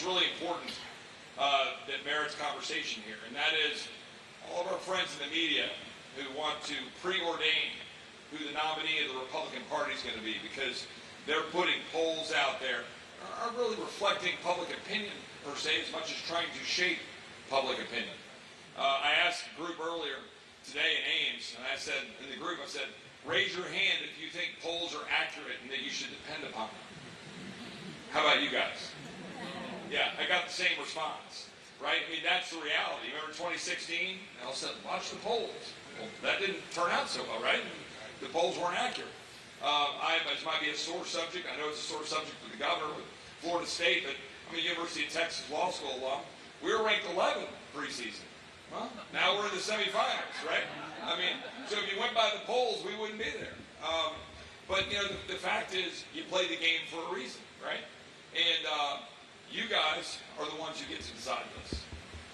really important that merits conversation here, and that is all of our friends in the media who want to preordain who the nominee of the Republican Party is going to be because they're putting polls out there aren't really reflecting public opinion per se as much as trying to shape public opinion. I asked a group earlier today in Ames, and I said, in the group, I said, raise your hand if you think polls are accurate and that you should depend upon them. How about you guys? Yeah, I got the same response, right? I mean, that's the reality. Remember 2016? All of a sudden, watch the polls. Well, that didn't turn out so well, right? The polls weren't accurate. This might be a sore subject. I know it's a sore subject for the governor with Florida State, but I'm a University of Texas Law School alum. We were ranked 11th preseason. Well, now we're in the semifinals, right? I mean, so if you went by the polls, we wouldn't be there. But, you know, the fact is, you play the game for a reason, right? And you guys are the ones who get to decide this.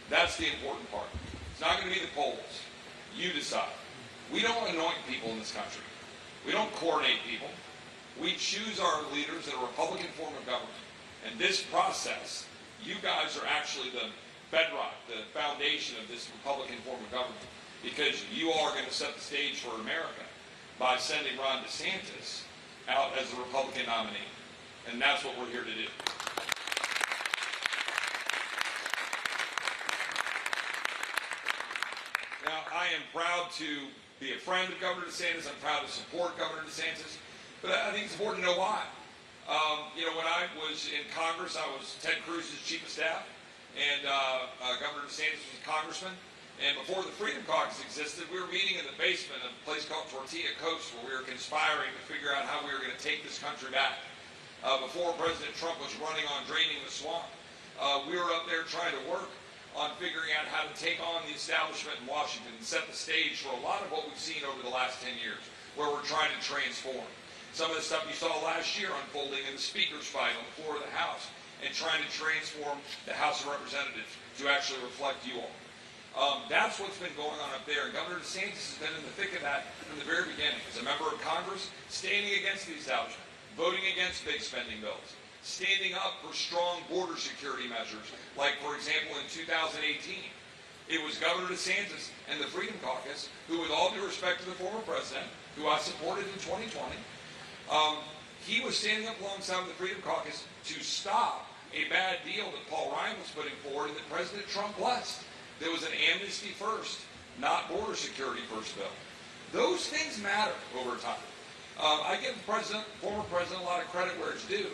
That's the important part. It's not going to be the polls. You decide. We don't anoint people in this country. We don't coordinate people. We choose our leaders in a Republican form of government. And this process, you guys are actually the bedrock, the foundation of this Republican form of government, because you all are going to set the stage for America by sending Ron DeSantis out as the Republican nominee. And that's what we're here to do. Now, I am proud to be a friend of Governor DeSantis. I'm proud to support Governor DeSantis. But I think it's important to know why. You know, when I was in Congress, I was Ted Cruz's chief of staff, and Governor DeSantis was a congressman. And before the Freedom Caucus existed, we were meeting in the basement of a place called Tortilla Coast, where we were conspiring to figure out how we were going to take this country back. Before President Trump was running on draining the swamp, we were up there trying to work on figuring out how to take on the establishment in Washington and set the stage for a lot of what we've seen over the last 10 years, where we're trying to transform. Some of the stuff you saw last year unfolding in the speaker's fight on the floor of the House and trying to transform the House of Representatives to actually reflect you all. That's what's been going on up there. And Governor DeSantis has been in the thick of that from the very beginning. As a member of Congress, standing against the establishment, voting against big spending bills, standing up for strong border security measures, like, for example, in 2018. It was Governor DeSantis and the Freedom Caucus who, with all due respect to the former president, who I supported in 2020, he was standing up alongside the Freedom Caucus to stop a bad deal that Paul Ryan was putting forward and that President Trump blessed. There was an amnesty first, not border security first bill. Those things matter over time. I give the former president, a lot of credit where it's due,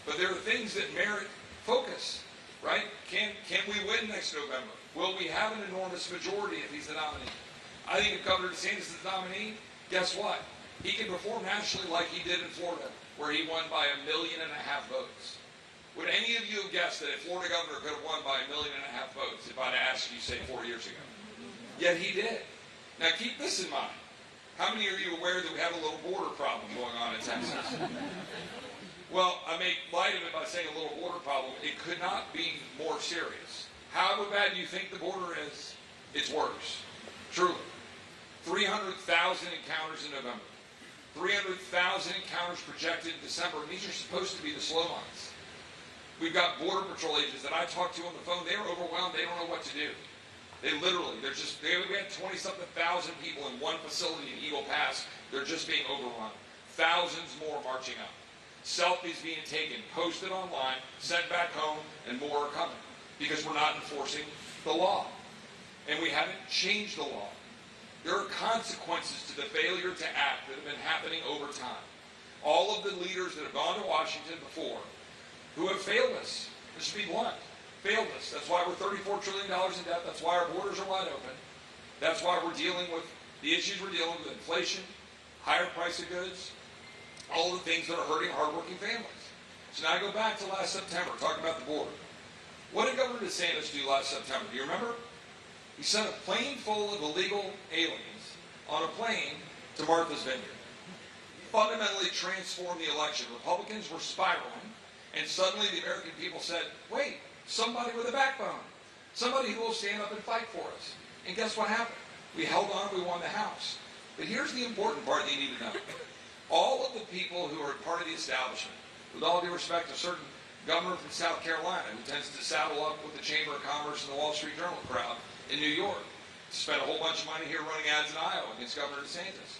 but there are things that merit focus, right? Can we win next November? Will we have an enormous majority if he's the nominee? I think if Governor DeSantis is the nominee, guess what? He can perform nationally like he did in Florida, where he won by 1.5 million votes. Would any of you have guessed that a Florida governor could have won by 1.5 million votes if I'd asked you, say, 4 years ago? Yet he did. Now keep this in mind. How many are you aware that we have a little border problem going on in Texas? Well, I make light of it by saying a little border problem. It could not be more serious. However bad you think the border is, it's worse. Truly. 300,000 encounters in November. 300,000 encounters projected in December, and these are supposed to be the slow months. We've got Border Patrol agents that I talked to on the phone. They're overwhelmed. They don't know what to do. We had 20-something thousand people in one facility in Eagle Pass. They're just being overrun. Thousands more marching up. Selfies being taken, posted online, sent back home, and more are coming because we're not enforcing the law. And we haven't changed the law. There are consequences to the failure to act that have been happening over time. All of the leaders that have gone to Washington before who have failed us, let's be blunt, failed us. That's why we're $34 trillion in debt. That's why our borders are wide open. That's why we're dealing with the issues we're dealing with, inflation, higher price of goods, all the things that are hurting hardworking families. So now I go back to last September, talking about the border. What did Governor DeSantis do last September? Do you remember? He sent a plane full of illegal aliens on a plane to Martha's Vineyard. Fundamentally transformed the election. Republicans were spiraling, and suddenly the American people said, wait, somebody with a backbone. Somebody who will stand up and fight for us. And guess what happened? We held on, we won the House. But here's the important part that you need to know. All of the people who are part of the establishment, with all due respect to certain governor from South Carolina, who tends to saddle up with the Chamber of Commerce and the Wall Street Journal crowd in New York, spent a whole bunch of money here running ads in Iowa against Governor DeSantis,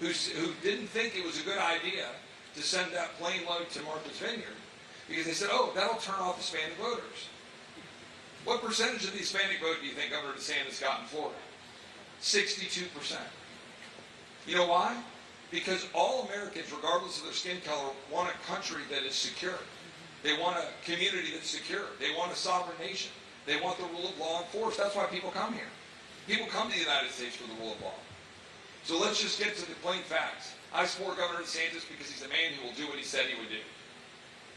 who didn't think it was a good idea to send that plane load to Martha's Vineyard because they said, oh, that'll turn off Hispanic voters. What percentage of the Hispanic vote do you think Governor DeSantis got in Florida? 62%. You know why? Because all Americans, regardless of their skin color, want a country that is secure. They want a community that's secure. They want a sovereign nation. They want the rule of law enforced. That's why people come here. People come to the United States for the rule of law. So let's just get to the plain facts. I support Governor DeSantis because he's a man who will do what he said he would do.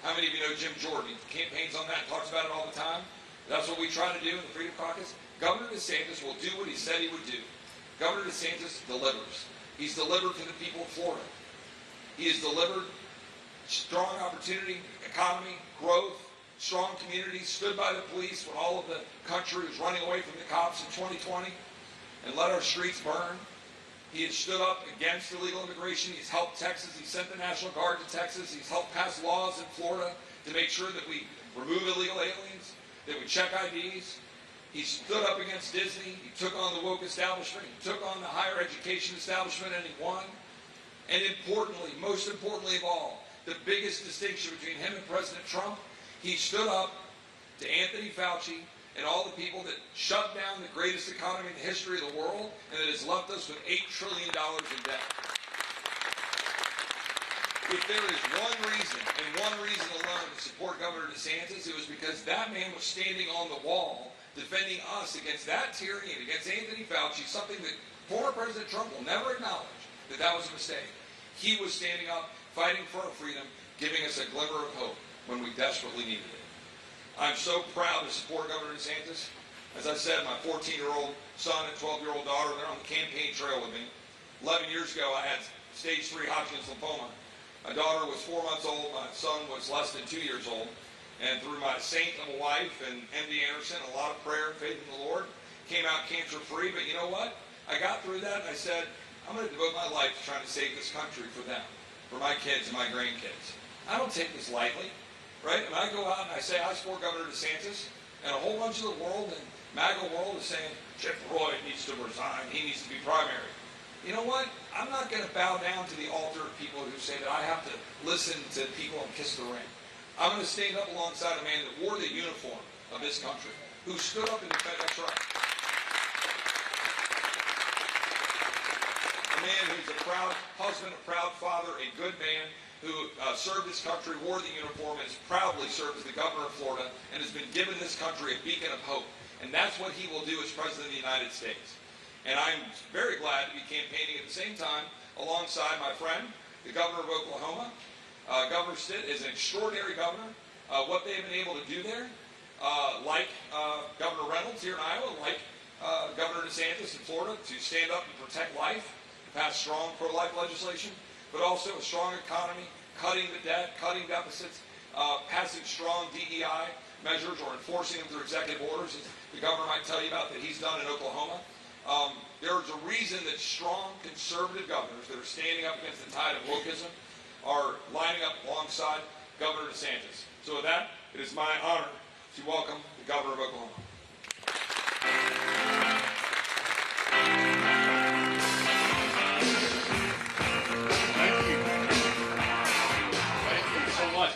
How many of you know Jim Jordan? He campaigns on that and talks about it all the time. That's what we try to do in the Freedom Caucus. Governor DeSantis will do what he said he would do. Governor DeSantis delivers. He's delivered to the people of Florida. He has delivered strong opportunity, economy, growth, strong communities, stood by the police when all of the country was running away from the cops in 2020 and let our streets burn. He has stood up against illegal immigration. He's helped Texas. He sent the National Guard to Texas. He's helped pass laws in Florida to make sure that we remove illegal aliens, that we check IDs. He stood up against Disney. He took on the woke establishment. He took on the higher education establishment, and he won. And importantly, most importantly of all, the biggest distinction between him and President Trump, he stood up to Anthony Fauci and all the people that shut down the greatest economy in the history of the world and that has left us with $8 trillion in debt. If there is one reason, and one reason alone, to support Governor DeSantis, it was because that man was standing on the wall defending us against that tyranny and against Anthony Fauci, something that former President Trump will never acknowledge that that was a mistake. He was standing up, fighting for our freedom, giving us a glimmer of hope when we desperately needed it. I'm so proud to support Governor DeSantis. As I said, my 14-year-old son and 12-year-old daughter, they're on the campaign trail with me. 11 years ago, I had stage 3 Hodgkin's lymphoma. My daughter was 4 months old. My son was less than 2 years old. And through my saint of a wife and MD Anderson, a lot of prayer and faith in the Lord, came out cancer-free. But you know what? I got through that and I said, I'm going to devote my life to trying to save this country for them, for my kids and my grandkids. I don't take this lightly, right? And I go out and I say, I support Governor DeSantis, and a whole bunch of the world and MAGA world is saying, Chip Roy needs to resign, he needs to be primary. You know what? I'm not going to bow down to the altar of people who say that I have to listen to people and kiss the ring. I'm going to stand up alongside a man that wore the uniform of this country, who stood up and defended. That's right. A man who's a proud husband, a proud father, a good man who served this country, wore the uniform, and has proudly served as the governor of Florida, and has been given this country a beacon of hope. And that's what he will do as president of the United States. And I'm very glad to be campaigning at the same time alongside my friend, the governor of Oklahoma. Governor Stitt is an extraordinary governor. What they've been able to do there, like Governor Reynolds here in Iowa, like Governor DeSantis in Florida, to stand up and protect life, pass strong pro-life legislation, but also a strong economy, cutting the debt, cutting deficits, passing strong DEI measures or enforcing them through executive orders, as the governor might tell you about that he's done in Oklahoma. There's a reason that strong conservative governors that are standing up against the tide of wokeism are lining up alongside Governor DeSantis. So with that, it is my honor to welcome the governor of Oklahoma.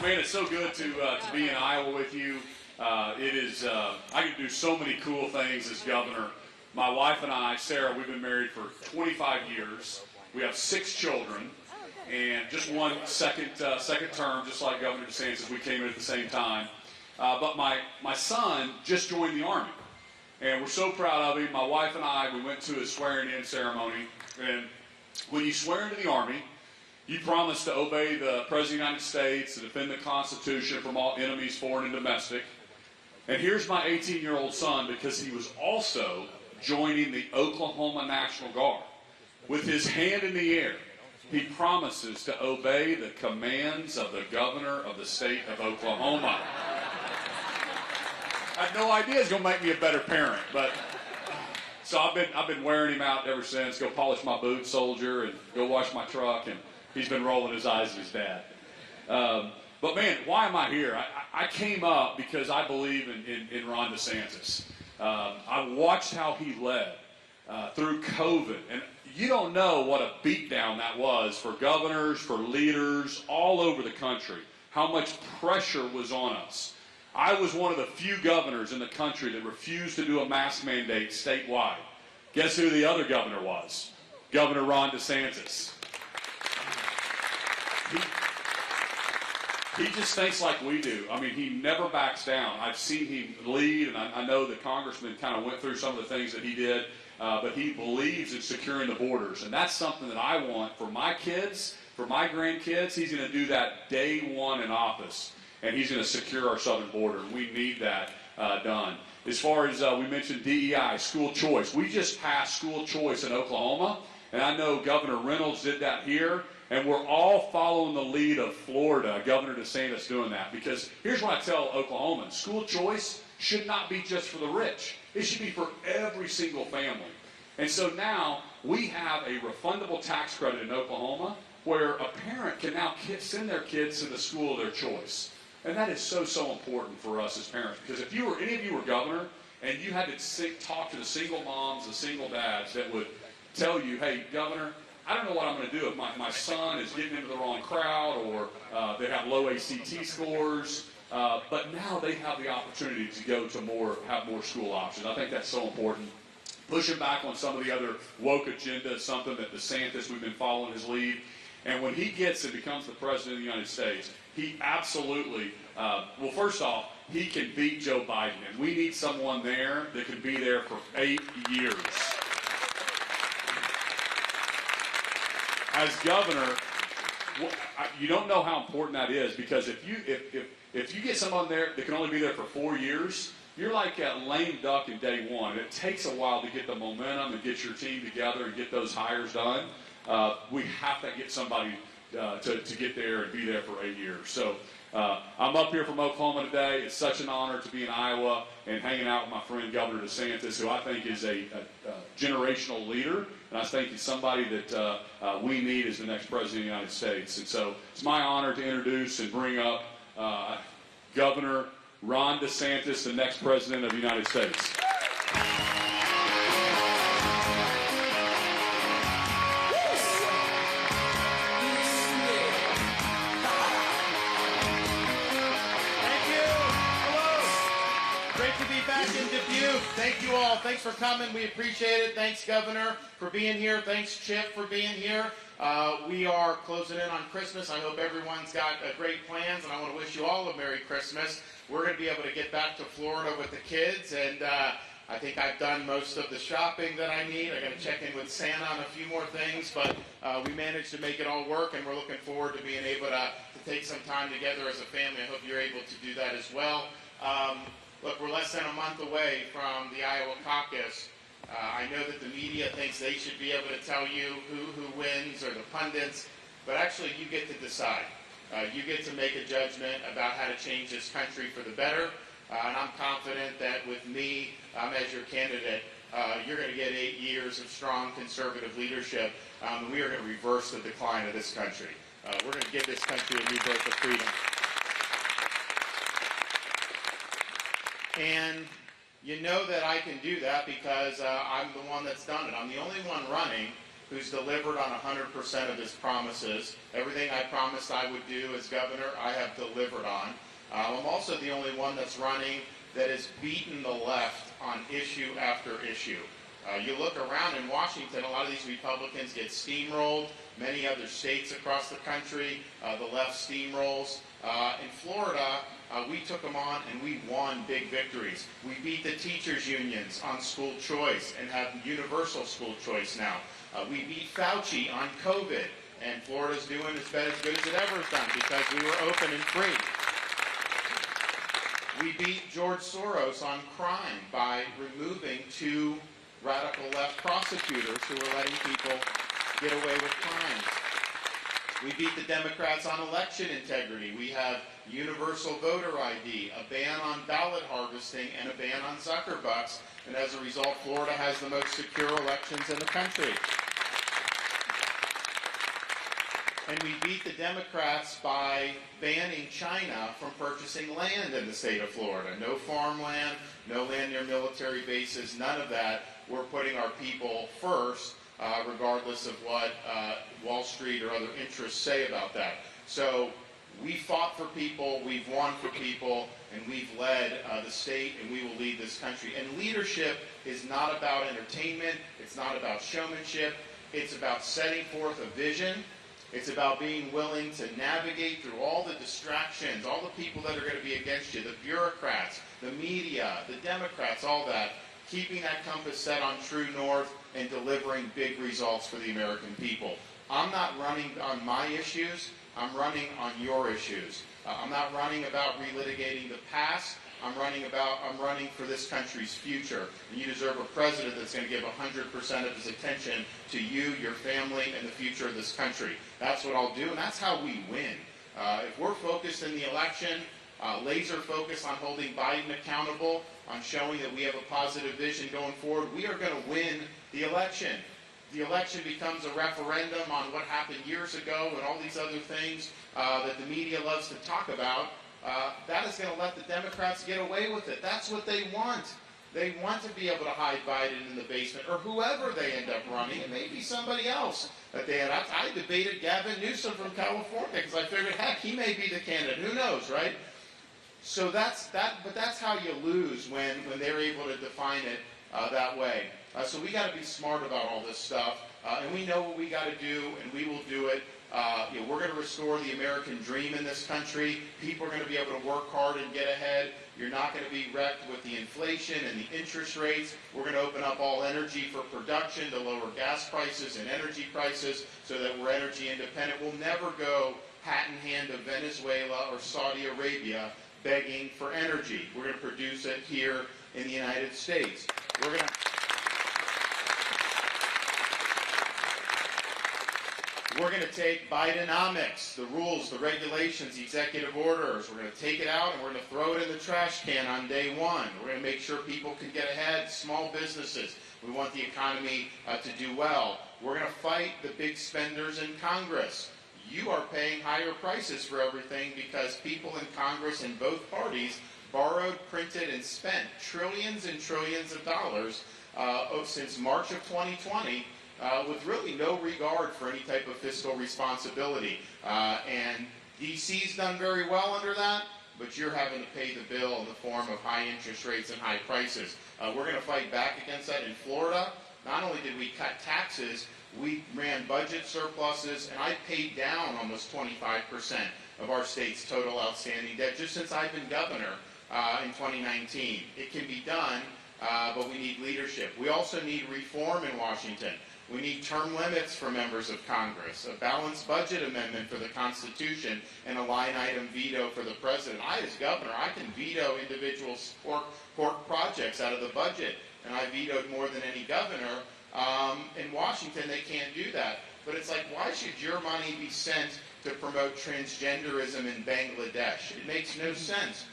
Man, it's so good to be in Iowa with you. It is, I can do so many cool things as governor. My wife and I, Sarah, we've been married for 25 years. We have 6 children, and just one second term, just like Governor DeSantis, we came in at the same time. But my son just joined the Army, and we're so proud of him. My wife and I, we went to his swearing-in ceremony, and when you swear into the Army, you promise to obey the President of the United States, to defend the Constitution from all enemies, foreign and domestic. And here's my 18-year-old son, because he was also joining the Oklahoma National Guard. With his hand in the air, he promises to obey the commands of the governor of the state of Oklahoma. I had no idea it's going to make me a better parent, but so I've been wearing him out ever since. Go polish my boots, soldier, and go wash my truck, and he's been rolling his eyes at his dad. But man, why am I here? I came up because I believe in Ron DeSantis. I watched how he led through COVID, and you don't know what a beatdown that was for governors, for leaders all over the country, how much pressure was on us. I was one of the few governors in the country that refused to do a mask mandate statewide. Guess who the other governor was? Governor Ron DeSantis. He just thinks like we do. I mean, he never backs down. I've seen him lead, and I know the congressman kind of went through some of the things that he did, but he believes in securing the borders. And that's something that I want for my kids, for my grandkids. He's going to do that day one in office, and he's going to secure our southern border. And we need that done. As far as we mentioned DEI, school choice. We just passed school choice in Oklahoma, and I know Governor Reynolds did that here. And we're all following the lead of Florida, Governor DeSantis doing that. Because here's what I tell Oklahomans. School choice should not be just for the rich. It should be for every single family. And so now we have a refundable tax credit in Oklahoma where a parent can now send their kids to the school of their choice. And that is so, so important for us as parents. Because if any of you were governor and you had to talk to the single moms, the single dads that would tell you, hey, Governor, I don't know what I'm going to do if my son is getting into the wrong crowd or they have low ACT scores. But now they have the opportunity to go to have more school options. I think that's so important. Pushing back on some of the other woke agenda is something that DeSantis, we've been following his lead. And when he gets and becomes the president of the United States, he absolutely, well, first off, he can beat Joe Biden. And we need someone there that can be there for 8 years. As governor, you don't know how important that is, because if you get someone there that can only be there for 4 years, you're like a lame duck in day one. It takes a while to get the momentum and get your team together and get those hires done. We have to get somebody to get there and be there for 8 years. So I'm up here from Oklahoma today. It's such an honor to be in Iowa and hanging out with my friend Governor DeSantis, who I think is a generational leader. And I think he's somebody that we need as the next president of the United States. And so it's my honor to introduce and bring up Governor Ron DeSantis, the next president of the United States. Back in Dubuque. Thank you all. Thanks for coming. We appreciate it. Thanks, Governor, for being here. Thanks, Chip, for being here. We are closing in on Christmas. I hope everyone's got great plans, and I want to wish you all a Merry Christmas. We're going to be able to get back to Florida with the kids, and I think I've done most of the shopping that I need. I got to check in with Santa on a few more things, but we managed to make it all work, and we're looking forward to being able to take some time together as a family. I hope you're able to do that as well. Look, we're less than a month away from the Iowa caucus. I know that the media thinks they should be able to tell you who wins, or the pundits, but actually you get to decide. You get to make a judgment about how to change this country for the better, and I'm confident that with me as your candidate, you're going to get 8 years of strong conservative leadership, and we are going to reverse the decline of this country. We're going to give this country a new birth of freedom. And you know that I can do that because I'm the one that's done it. I'm the only one running who's delivered on 100% of his promises. Everything I promised I would do as governor, I have delivered on. I'm also the only one that's running that has beaten the left on issue after issue. You look around in Washington, a lot of these Republicans get steamrolled. Many other states across the country, the left steamrolls. In Florida, we took them on and we won big victories. We beat the teachers' unions on school choice and have universal school choice now. We beat Fauci on COVID, and Florida's doing as good as it ever has done because we were open and free. We beat George Soros on crime by removing 2 radical left prosecutors who were letting people get away with crimes. We beat the Democrats on election integrity. We have universal voter ID, a ban on ballot harvesting, and a ban on Zuckerbucks. And as a result, Florida has the most secure elections in the country. And we beat the Democrats by banning China from purchasing land in the state of Florida. No farmland, no land near military bases, none of that. We're putting our people first, regardless of what Wall Street or other interests say about that. So we fought for people, we've won for people, and we've led the state, and we will lead this country. And leadership is not about entertainment, it's not about showmanship, it's about setting forth a vision. It's about being willing to navigate through all the distractions, all the people that are going to be against you, the bureaucrats, the media, the Democrats, all that, keeping that compass set on true north and delivering big results for the American people. I'm not running on my issues, I'm running on your issues. I'm not running about relitigating the past. I'm running for this country's future. And you deserve a president that's going to give 100% of his attention to you, your family, and the future of this country. That's what I'll do, and that's how we win. If we're focused in the election, laser focused on holding Biden accountable, on showing that we have a positive vision going forward, we are going to win the election. The election becomes a referendum on what happened years ago and all these other things that the media loves to talk about. That is going to let the Democrats get away with it. That's what they want. They want to be able to hide Biden in the basement, or whoever they end up running. It may be somebody else that they end up. I debated Gavin Newsom from California because I figured, heck, he may be the candidate. Who knows, right? So that's how you lose when they're able to define it that way. So we got to be smart about all this stuff, and we know what we got to do, and we will do it. We're going to restore the American dream in this country. People are going to be able to work hard and get ahead. You're not going to be wrecked with the inflation and the interest rates. We're going to open up all energy for production to lower gas prices and energy prices so that we're energy independent. We'll never go hat in hand to Venezuela or Saudi Arabia begging for energy. We're going to produce it here in the United States. We're going to take Bidenomics, the rules, the regulations, the executive orders. We're going to take it out and we're going to throw it in the trash can on day one. We're going to make sure people can get ahead, small businesses. We want the economy to do well. We're going to fight the big spenders in Congress. You are paying higher prices for everything because people in Congress in both parties borrowed, printed, and spent trillions and trillions of dollars since March of 2020 with really no regard for any type of fiscal responsibility. And D.C.'s done very well under that, but you're having to pay the bill in the form of high interest rates and high prices. We're going to fight back against that in Florida. Not only did we cut taxes, we ran budget surpluses, and I paid down almost 25% of our state's total outstanding debt just since I've been governor in 2019. It can be done, but we need leadership. We also need reform in Washington. We need term limits for members of Congress, a balanced budget amendment for the Constitution, and a line item veto for the president. I, as governor, I can veto individual pork projects out of the budget, and I vetoed more than any governor. In Washington, they can't do that. But it's like, why should your money be sent to promote transgenderism in Bangladesh? It makes no sense.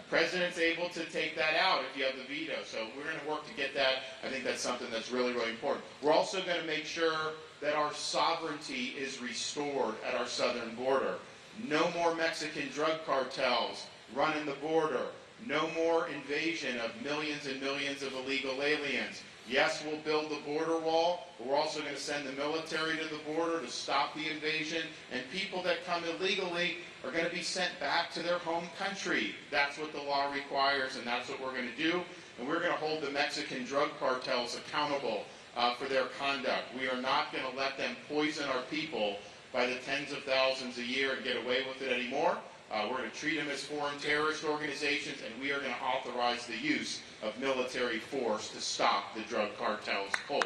President's able to take that out if you have the veto. So we're going to work to get that. I think that's something that's really, really important. We're also going to make sure that our sovereignty is restored at our southern border. No more Mexican drug cartels running the border. No more invasion of millions and millions of illegal aliens. Yes, we'll build the border wall, but we're also going to send the military to the border to stop the invasion, and people that come illegally are going to be sent back to their home country. That's what the law requires, and that's what we're going to do, and we're going to hold the Mexican drug cartels accountable for their conduct. We are not going to let them poison our people by the tens of thousands a year and get away with it anymore. We're going to treat them as foreign terrorist organizations, and we are going to authorize the use of military force to stop the drug cartels cold.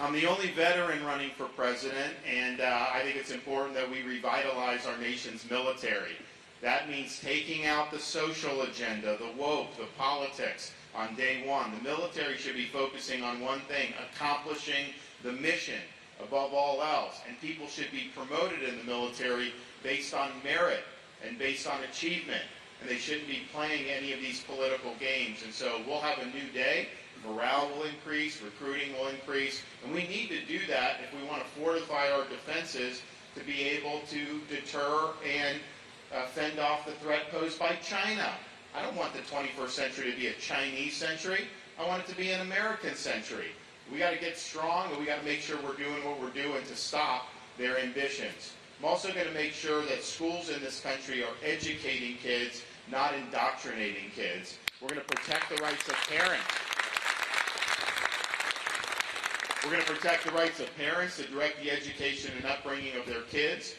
I'm the only veteran running for president, and I think it's important that we revitalize our nation's military. That means taking out the social agenda, the woke, the politics on day one. The military should be focusing on one thing, accomplishing the mission above all else. And people should be promoted in the military based on merit and based on achievement. And they shouldn't be playing any of these political games. And so we'll have a new day. morale will increase, recruiting will increase, and we need to do that if we want to fortify our defenses to be able to deter and fend off the threat posed by China. I don't want the 21st century to be a Chinese century. I want it to be an American century. We got to get strong, and we got to make sure we're doing what we're doing to stop their ambitions. I'm also going to make sure that schools in this country are educating kids, not indoctrinating kids. We're going to protect the rights of parents. We're going to protect the rights of parents to direct the education and upbringing of their kids.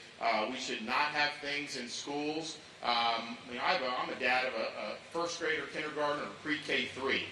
We should not have things in schools. I'm a dad of a first grader, kindergartner, and pre-K 3.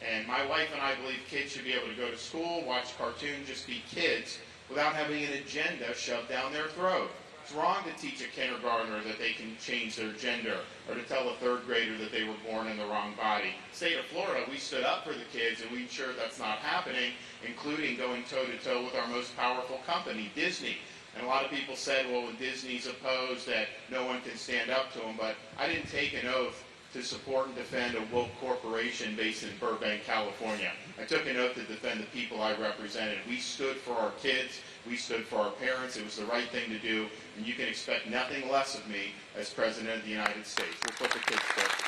And my wife and I believe kids should be able to go to school, watch cartoons, just be kids, without having an agenda shoved down their throat. It's wrong to teach a kindergartner that they can change their gender, or to tell a third grader that they were born in the wrong body. State of Florida, we stood up for the kids, and we ensured that's not happening, including going toe-to-toe with our most powerful company, Disney. And a lot of people said, well, when Disney's opposed, that no one can stand up to them. But I didn't take an oath to support and defend a woke corporation based in Burbank, California. I took an oath to defend the people I represented. We stood for our kids. We stood for our parents. It was the right thing to do. And you can expect nothing less of me as President of the United States. We'll put the kids first.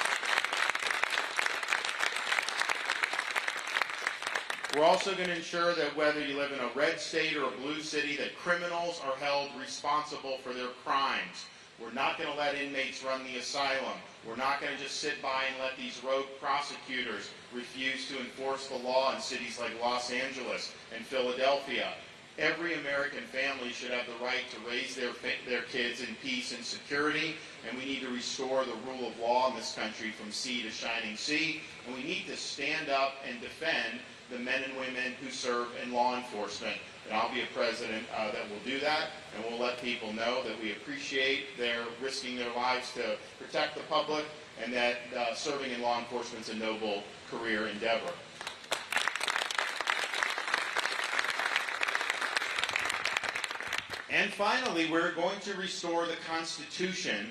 We're also going to ensure that whether you live in a red state or a blue city, that criminals are held responsible for their crimes. We're not going to let inmates run the asylum. We're not going to just sit by and let these rogue prosecutors refuse to enforce the law in cities like Los Angeles and Philadelphia. Every American family should have the right to raise their kids in peace and security, and we need to restore the rule of law in this country from sea to shining sea, and we need to stand up and defend the men and women who serve in law enforcement. And I'll be a president that will do that, and we'll let people know that we appreciate their risking their lives to protect the public, and that serving in law enforcement is a noble career endeavor. And finally, we're going to restore the Constitution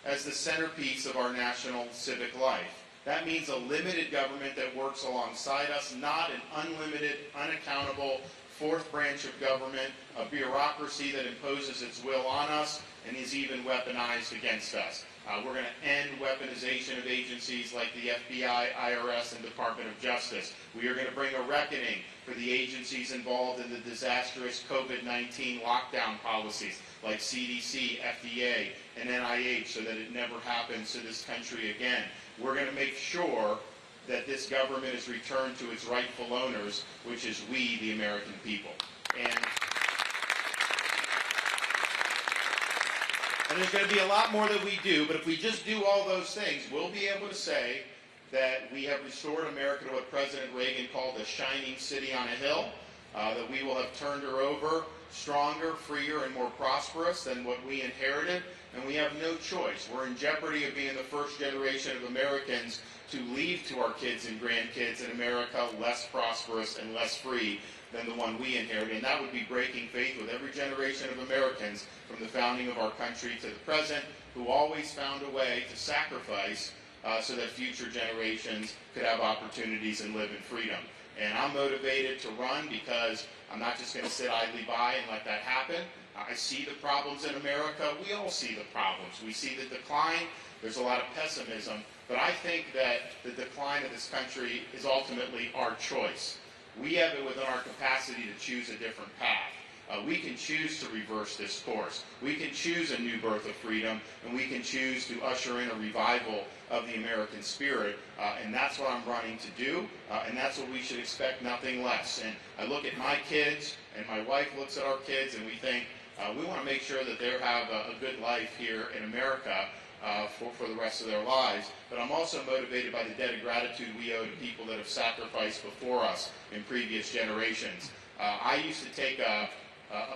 as the centerpiece of our national civic life. That means a limited government that works alongside us, not an unlimited, unaccountable fourth branch of government, a bureaucracy that imposes its will on us and is even weaponized against us. We're going to end weaponization of agencies like the FBI, IRS, and Department of Justice. We are going to bring a reckoning for the agencies involved in the disastrous COVID-19 lockdown policies like CDC, FDA, and NIH so that it never happens to this country again. We're going to make sure that this government is returned to its rightful owners, which is we, the American people. And there's going to be a lot more that we do, but if we just do all those things, we'll be able to say that we have restored America to what President Reagan called a shining city on a hill, that we will have turned her over stronger, freer, and more prosperous than what we inherited, and we have no choice. We're in jeopardy of being the first generation of Americans to leave to our kids and grandkids in America less prosperous and less free than the one we inherited. And that would be breaking faith with every generation of Americans from the founding of our country to the present, who always found a way to sacrifice so that future generations could have opportunities and live in freedom. And I'm motivated to run because I'm not just going to sit idly by and let that happen. I see the problems in America. We all see the problems. We see the decline. There's a lot of pessimism. But I think that the decline of this country is ultimately our choice. We have it within our capacity to choose a different path. We can choose to reverse this course. We can choose a new birth of freedom, and we can choose to usher in a revival of the American spirit, and that's what I'm running to do, and that's what we should expect, nothing less. And I look at my kids, and my wife looks at our kids, and we think we want to make sure that they have a good life here in America for the rest of their lives. But I'm also motivated by the debt of gratitude we owe to people that have sacrificed before us in previous generations. I used to take a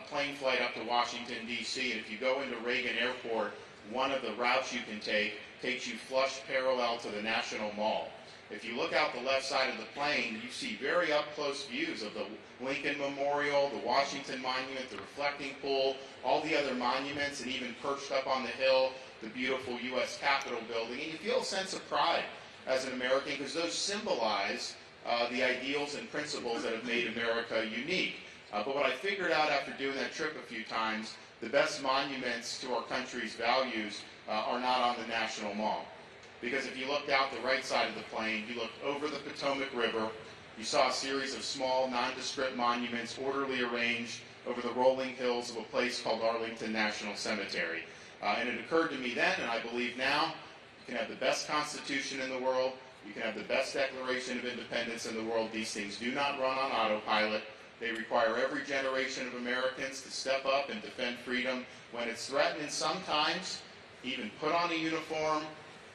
plane flight up to Washington, D.C., and if you go into Reagan Airport, one of the routes you can take takes you flush parallel to the National Mall. If you look out the left side of the plane, you see very up-close views of the Lincoln Memorial, the Washington Monument, the reflecting pool, all the other monuments, and even perched up on the hill, the beautiful U.S. Capitol building. And you feel a sense of pride as an American because those symbolize the ideals and principles that have made America unique. But what I figured out after doing that trip a few times, the best monuments to our country's values are not on the National Mall. Because if you looked out the right side of the plane, you looked over the Potomac River, you saw a series of small, nondescript monuments orderly arranged over the rolling hills of a place called Arlington National Cemetery. And it occurred to me then, and I believe now, you can have the best Constitution in the world, you can have the best Declaration of Independence in the world. These things do not run on autopilot. They require every generation of Americans to step up and defend freedom when it's threatened, and sometimes even put on a uniform,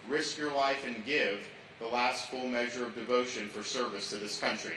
risk your life, and give the last full measure of devotion for service to this country.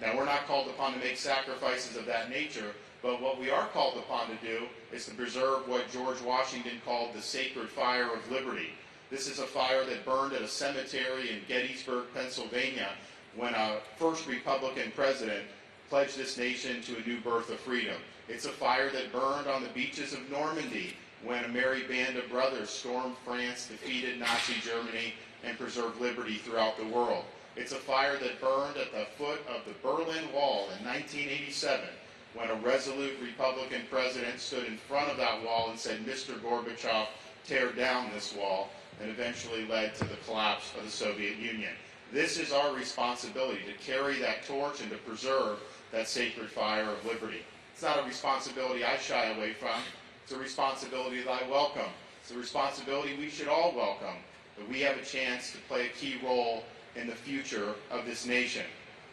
Now, we're not called upon to make sacrifices of that nature, but what we are called upon to do is to preserve what George Washington called the sacred fire of liberty. This is a fire that burned at a cemetery in Gettysburg, Pennsylvania, when a first Republican president pledged this nation to a new birth of freedom. It's a fire that burned on the beaches of Normandy when a merry band of brothers stormed France, defeated Nazi Germany, and preserved liberty throughout the world. It's a fire that burned at the foot of the Berlin Wall in 1987 when a resolute Republican president stood in front of that wall and said, "Mr. Gorbachev, tear down this wall," and eventually led to the collapse of the Soviet Union. This is our responsibility, to carry that torch and to preserve that sacred fire of liberty. It's not a responsibility I shy away from. It's a responsibility that I welcome. It's a responsibility we should all welcome, that we have a chance to play a key role in the future of this nation.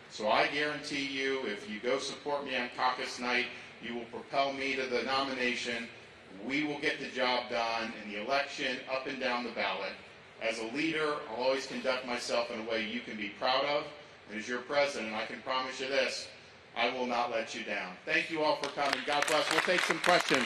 So I guarantee you, if you go support me on caucus night, you will propel me to the nomination. We will get the job done in the election, up and down the ballot. As a leader, I'll always conduct myself in a way you can be proud of. And as your president, I can promise you this: I will not let you down. Thank you all for coming. God bless. We'll take some questions.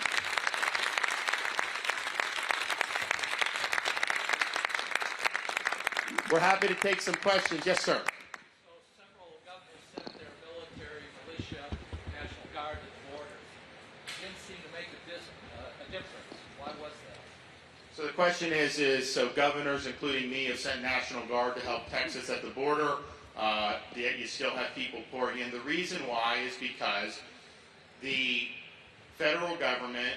We're happy to take some questions. Yes, sir. So several governors sent their military, militia, National Guard to the borders. It didn't seem to make a difference. Why was that? So the question is so governors, including me, have sent National Guard to help Texas at the border, yet you still have people pouring in. The reason why is because the federal government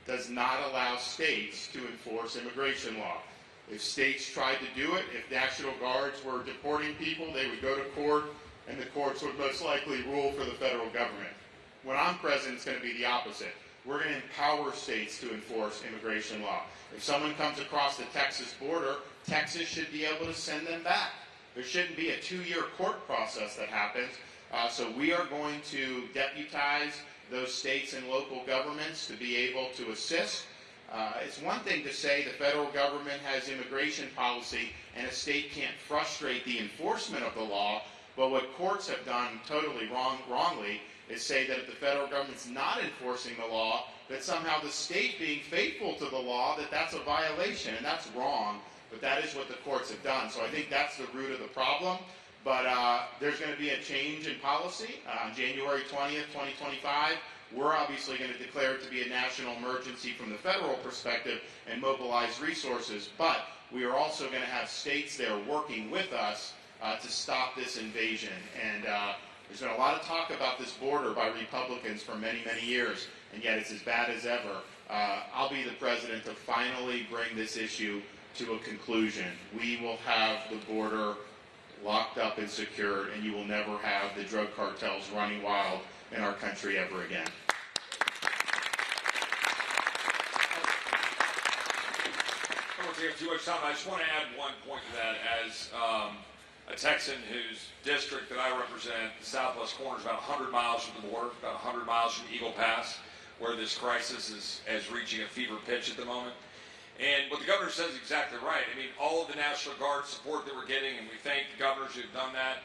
does not allow states to enforce immigration law. If states tried to do it, if National Guards were deporting people, they would go to court, and the courts would most likely rule for the federal government. When I'm president, it's going to be the opposite. We're going to empower states to enforce immigration law. If someone comes across the Texas border, Texas should be able to send them back. There shouldn't be a 2-year court process that happens. So we are going to deputize those states and local governments to be able to assist. It's one thing to say the federal government has immigration policy and a state can't frustrate the enforcement of the law, but what courts have done totally wrongly is say that if the federal government's not enforcing the law, that somehow the state being faithful to the law, that's a violation, and that's wrong, but that is what the courts have done. So I think that's the root of the problem, but there's going to be a change in policy on January 20th, 2025. We're obviously going to declare it to be a national emergency from the federal perspective and mobilize resources, but we are also going to have states there working with us to stop this invasion. And there's been a lot of talk about this border by Republicans for many, many years, and yet it's as bad as ever. I'll be the president to finally bring this issue to a conclusion. We will have the border locked up and secured, and you will never have the drug cartels running wild in our country ever again. I won't take up too much time. I just want to add one point to that. As a Texan whose district that I represent, the southwest corner, is about 100 miles from the border, about 100 miles from Eagle Pass, where this crisis is reaching a fever pitch at the moment. And what the governor says is exactly right. I mean, all of the National Guard support that we're getting, and we thank the governors who've done that,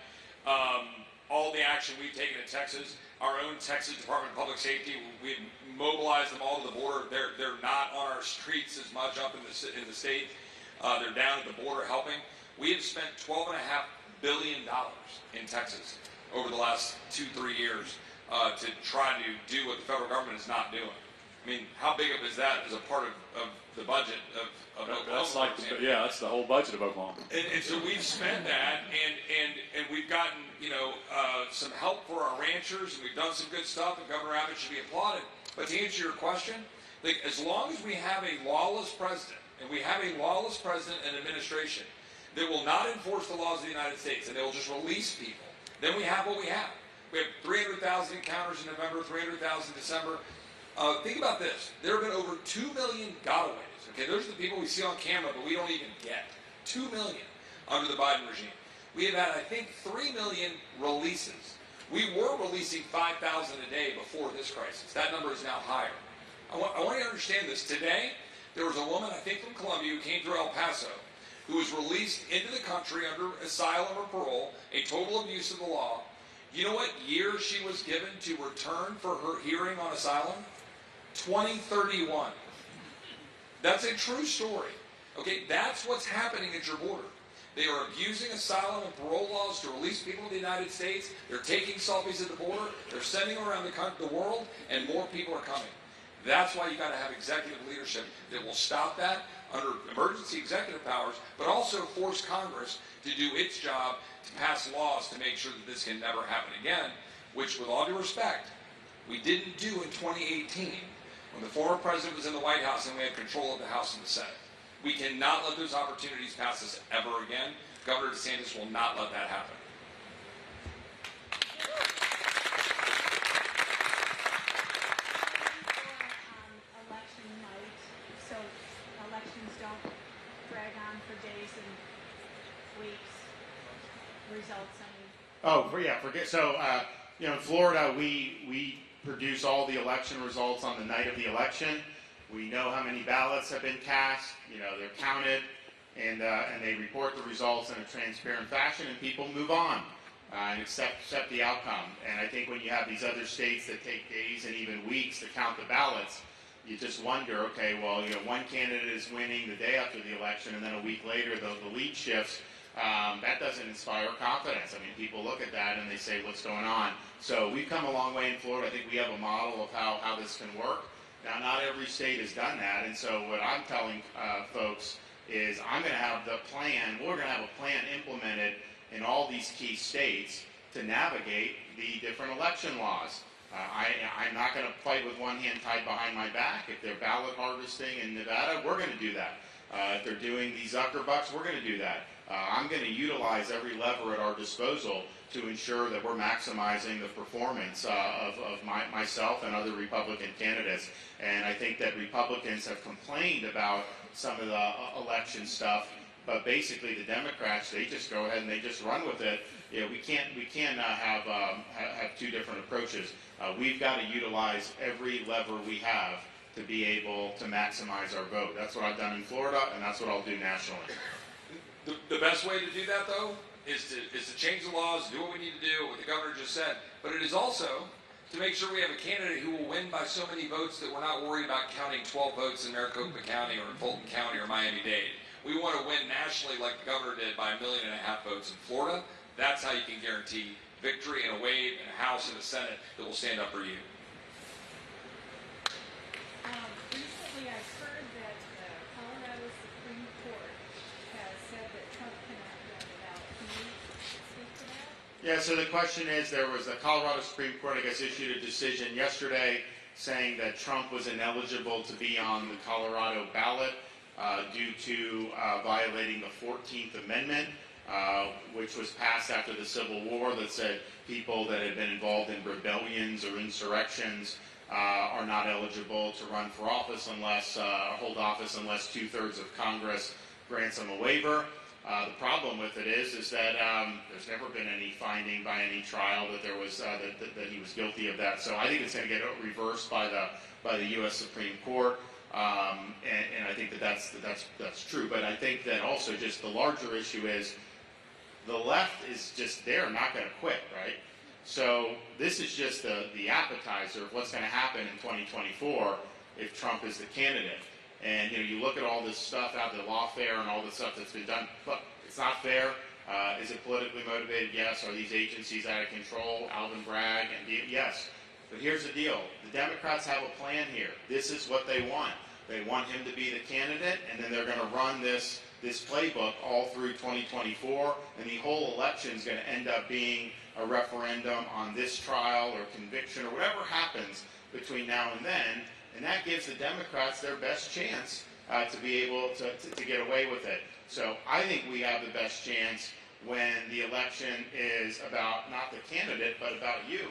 all the action we've taken in Texas, our own Texas Department of Public Safety, we've mobilized them all to the border. They're not on our streets as much up in the state. They're down at the border helping. We have spent $12.5 billion in Texas over the last 2-3 years to try to do what the federal government is not doing. I mean, how big of is that as a part of the budget of Oklahoma? That's like, yeah, that's the whole budget of Oklahoma. And so we've spent that, and we've gotten, some help for our ranchers, and we've done some good stuff, and Governor Abbott should be applauded. But to answer your question, like, as long as we have a lawless president, and we have a lawless president and administration that will not enforce the laws of the United States, and they will just release people, then we have what we have. We have 300,000 encounters in November, 300,000 in December. Think about this. There have been over 2 million gotaways. Okay, those are the people we see on camera, but we don't even get. 2 million under the Biden regime. We have had, I think, 3 million releases. We were releasing 5,000 a day before this crisis. That number is now higher. I want you to understand this. Today, there was a woman, I think from Colombia, who came through El Paso, who was released into the country under asylum or parole, a total abuse of the law. You know what year she was given to return for her hearing on asylum? 2031. That's a true story. Okay, that's what's happening at your border. They are abusing asylum and parole laws to release people to the United States. They're taking selfies at the border. They're sending them around the world, and more people are coming. That's why you got to have executive leadership that will stop that under emergency executive powers, but also force Congress to do its job to pass laws to make sure that this can never happen again, which, with all due respect, we didn't do in 2018 when the former president was in the White House and we had control of the House and the Senate. We cannot let those opportunities pass us ever again. Governor DeSantis will not let that happen. Election night, so elections don't drag on for days and weeks. Results, I mean. Forget. So, in Florida, we produce all the election results on the night of the election. We know how many ballots have been cast. They're counted, and they report the results in a transparent fashion, and people move on and accept the outcome. And I think when you have these other states that take days and even weeks to count the ballots, you just wonder, okay, well, one candidate is winning the day after the election, and then a week later the lead shifts. That doesn't inspire confidence. I mean, people look at that and they say, what's going on? So we've come a long way in Florida. I think we have a model of how this can work. Now, not every state has done that, and so what I'm telling folks is I'm going to have the plan, we're going to have a plan implemented in all these key states to navigate the different election laws. I'm not going to fight with one hand tied behind my back. If they're ballot harvesting in Nevada, we're going to do that. If they're doing these Zuckerbucks, we're going to do that. I'm going to utilize every lever at our disposal to ensure that we're maximizing the performance of myself and other Republican candidates. And I think that Republicans have complained about some of the election stuff, but basically the Democrats, they just go ahead and they just run with it. We can't have two different approaches. We've got to utilize every lever we have to be able to maximize our vote. That's what I've done in Florida, and that's what I'll do nationally. The best way to do that, though, is to change the laws, do what we need to do, what the governor just said. But it is also to make sure we have a candidate who will win by so many votes that we're not worried about counting 12 votes in Maricopa County or in Fulton County or Miami-Dade. We want to win nationally like the governor did by 1.5 million votes in Florida. That's how you can guarantee victory in a wave in a House and a Senate that will stand up for you. Recently, I've heard that the Colorado Supreme Court has said that Trump cannot run without. Can you speak to that? Yeah, so the question is, there was the Colorado Supreme Court, I guess, issued a decision yesterday saying that Trump was ineligible to be on the Colorado ballot due to violating the 14th Amendment, which was passed after the Civil War, that said people that had been involved in rebellions or insurrections are not eligible to run for office unless, hold office unless 2/3 of Congress grants them a waiver. The problem with it is that there's never been any finding by any trial that there was that he was guilty of that. So I think it's going to get reversed by the U.S. Supreme Court, and I think that's true. But I think that also just the larger issue is the left is just they're not going to quit, right? So this is just the appetizer of what's going to happen in 2024 if Trump is the candidate. And you look at all this stuff out the lawfare and all the stuff that's been done. Look, it's not fair. Is it politically motivated? Yes. Are these agencies out of control? Alvin Bragg and yes. But here's the deal. The Democrats have a plan here. This is what they want. They want him to be the candidate, and then they're going to run this playbook all through 2024, and the whole election is going to end up being a referendum on this trial or conviction or whatever happens between now and then, and that gives the Democrats their best chance to be able to get away with it. So I think we have the best chance when the election is about not the candidate, but about you,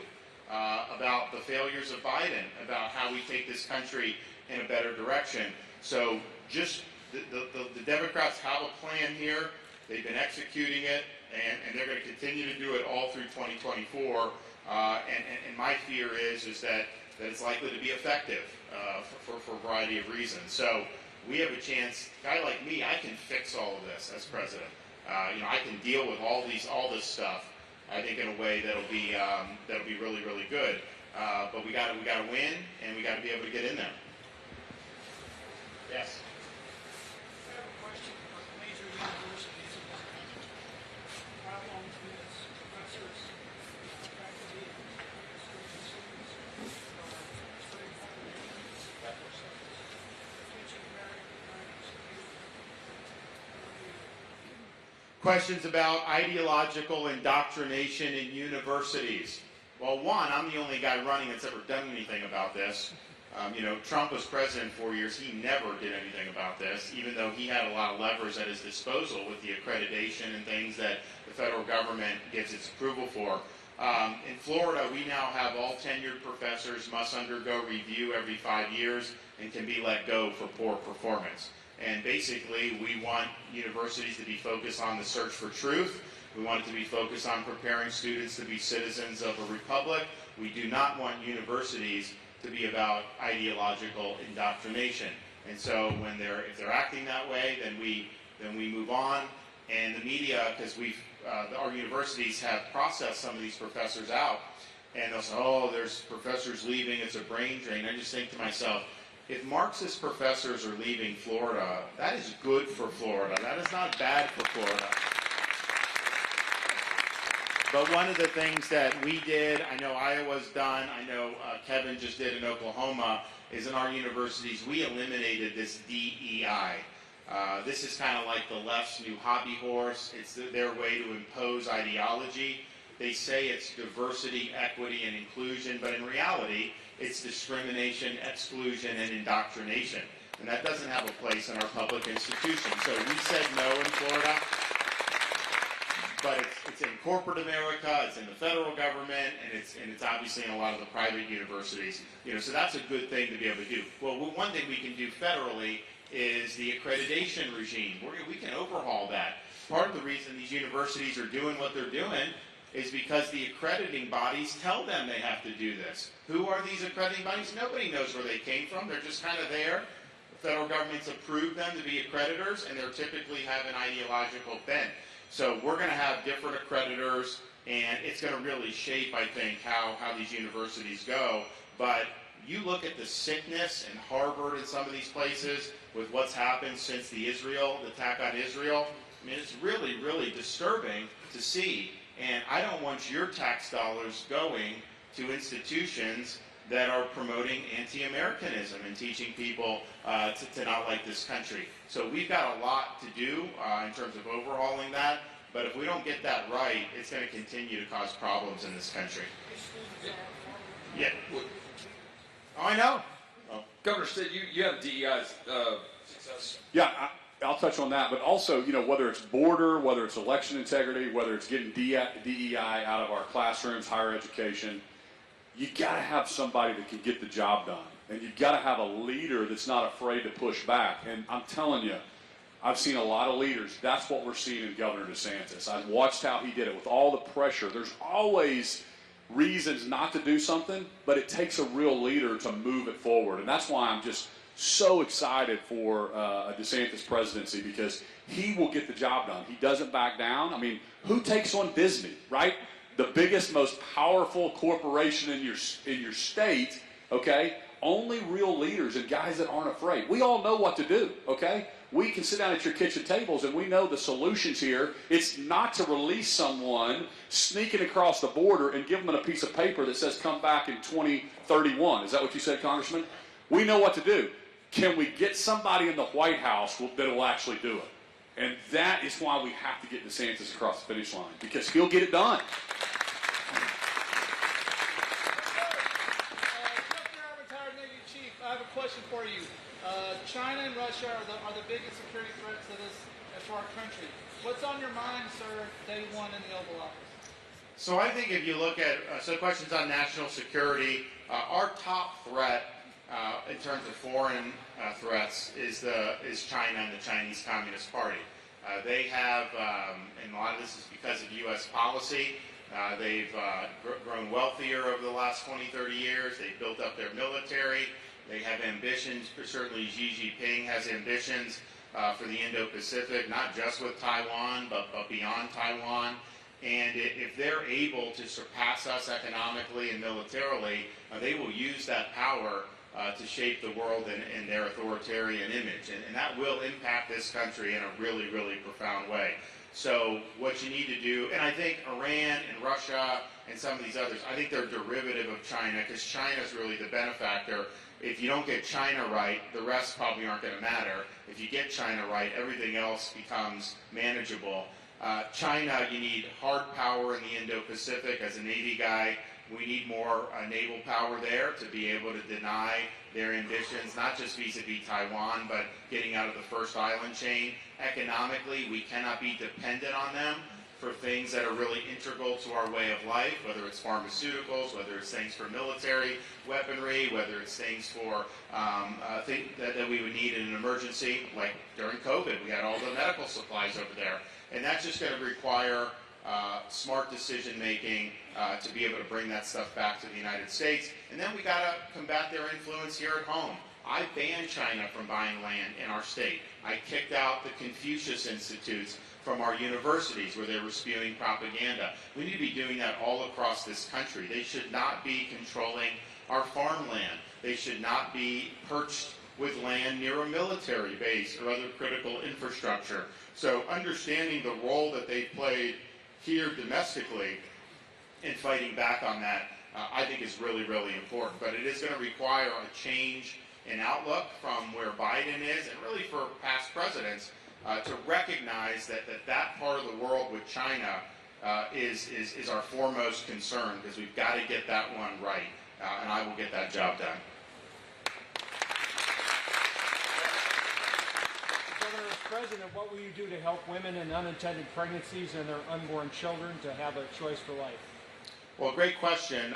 about the failures of Biden, about how we take this country in a better direction. So just the Democrats have a plan here. They've been executing it, and they're going to continue to do it all through 2024. And my fear is that it's likely to be effective for a variety of reasons. So we have a chance. A guy like me, I can fix all of this as president. I can deal with all this stuff. I think in a way that'll be really, really good. But we got to win, and we got to be able to get in there. Yes. I have a question about the major universities in this country. Problems with professors, faculty, students, studying faculty, teaching American Questions about ideological indoctrination in universities. Well, one, I'm the only guy running that's ever done anything about this. Trump was president 4 years. He never did anything about this, even though he had a lot of levers at his disposal with the accreditation and things that the federal government gives its approval for. In Florida, we now have all tenured professors must undergo review every 5 years and can be let go for poor performance. And basically, we want universities to be focused on the search for truth. We want it to be focused on preparing students to be citizens of a republic. We do not want universities to be about ideological indoctrination. And so if they're acting that way, then we move on. And the media, because our universities have processed some of these professors out, and they'll say, oh, there's professors leaving, it's a brain drain. I just think to myself, if Marxist professors are leaving Florida, that is good for Florida. That is not bad for Florida. But one of the things that we did, I know Iowa's done, I know Kevin just did in Oklahoma, is in our universities, we eliminated this DEI. This is kind of like the left's new hobby horse. It's their way to impose ideology. They say it's diversity, equity, and inclusion, but in reality, it's discrimination, exclusion, and indoctrination. And that doesn't have a place in our public institutions. So we said no in Florida. But it's in corporate America, it's in the federal government, and it's obviously in a lot of the private universities. So that's a good thing to be able to do. Well, one thing we can do federally is the accreditation regime. We can overhaul that. Part of the reason these universities are doing what they're doing is because the accrediting bodies tell them they have to do this. Who are these accrediting bodies? Nobody knows where they came from. They're just kind of there. The federal government's approved them to be accreditors, and they typically have an ideological bent. So we're going to have different accreditors, and it's going to really shape, I think, how these universities go. But you look at the sickness in Harvard and some of these places with what's happened since the attack on Israel. I mean, it's really, really disturbing to see. And I don't want your tax dollars going to institutions that are promoting anti-Americanism and teaching people to not like this country. So we've got a lot to do in terms of overhauling that, but if we don't get that right, it's going to continue to cause problems in this country. Yeah. Oh, I know. Oh. Governor Stitt, you have DEI's success. Yeah, I'll touch on that, but also, whether it's border, whether it's election integrity, whether it's getting DEI out of our classrooms, higher education, you got to have somebody that can get the job done. And you've got to have a leader that's not afraid to push back. And I'm telling you, I've seen a lot of leaders. That's what we're seeing in Governor DeSantis. I've watched how he did it with all the pressure. There's always reasons not to do something, but it takes a real leader to move it forward. And that's why I'm just so excited for a DeSantis presidency, because he will get the job done. He doesn't back down. I mean, who takes on Disney, right? The biggest, most powerful corporation in your state, okay? only real leaders and guys that aren't afraid. We all know what to do, okay? We can sit down at your kitchen tables and we know the solutions here. It's not to release someone sneaking across the border and give them a piece of paper that says come back in 2031. Is that what you said, Congressman? We know what to do. Can we get somebody in the White House that will actually do it? And that is why we have to get DeSantis across the finish line, because he'll get it done. Governor, retired Navy Chief, I have a question for you. China and Russia are the biggest security threats to our country. What's on your mind, sir, day one in the Oval Office? So I think if you look at, questions on national security, our top threat in terms of foreign threats is China and the Chinese Communist Party. They have, and a lot of this is because of U.S. policy, they've grown wealthier over the last 20, 30 years. They've built up their military. They have ambitions. Certainly Xi Jinping has ambitions for the Indo-Pacific, not just with Taiwan, but beyond Taiwan. And if they're able to surpass us economically and militarily, they will use that power to shape the world in their authoritarian image. And that will impact this country in a really, really profound way. So what you need to do, and I think Iran and Russia and some of these others, I think they're derivative of China, because China is really the benefactor. If you don't get China right, the rest probably aren't going to matter. If you get China right, everything else becomes manageable. China, you need hard power in the Indo-Pacific. As a Navy guy, we need more naval power there to be able to deny their ambitions, not just vis-a-vis Taiwan, but getting out of the first island chain. Economically, we cannot be dependent on them for things that are really integral to our way of life, whether it's pharmaceuticals, whether it's things for military weaponry, whether it's things for things that we would need in an emergency. Like during COVID, we had all the medical supplies over there. And that's just going to require smart decision making to be able to bring that stuff back to the United States. And then we got to combat their influence here at home. I banned China from buying land in our state. I kicked out the Confucius Institutes from our universities where they were spewing propaganda. We need to be doing that all across this country. They should not be controlling our farmland. They should not be perched with land near a military base or other critical infrastructure. So understanding the role that they played here domestically in fighting back on that, I think is really, really important. But it is going to require a change in outlook from where Biden is, and really for past presidents, to recognize that part of the world with China is our foremost concern, because we've got to get that one right, and I will get that job done. Governor, as President, what will you do to help women in unintended pregnancies and their unborn children to have a choice for life? Well, great question.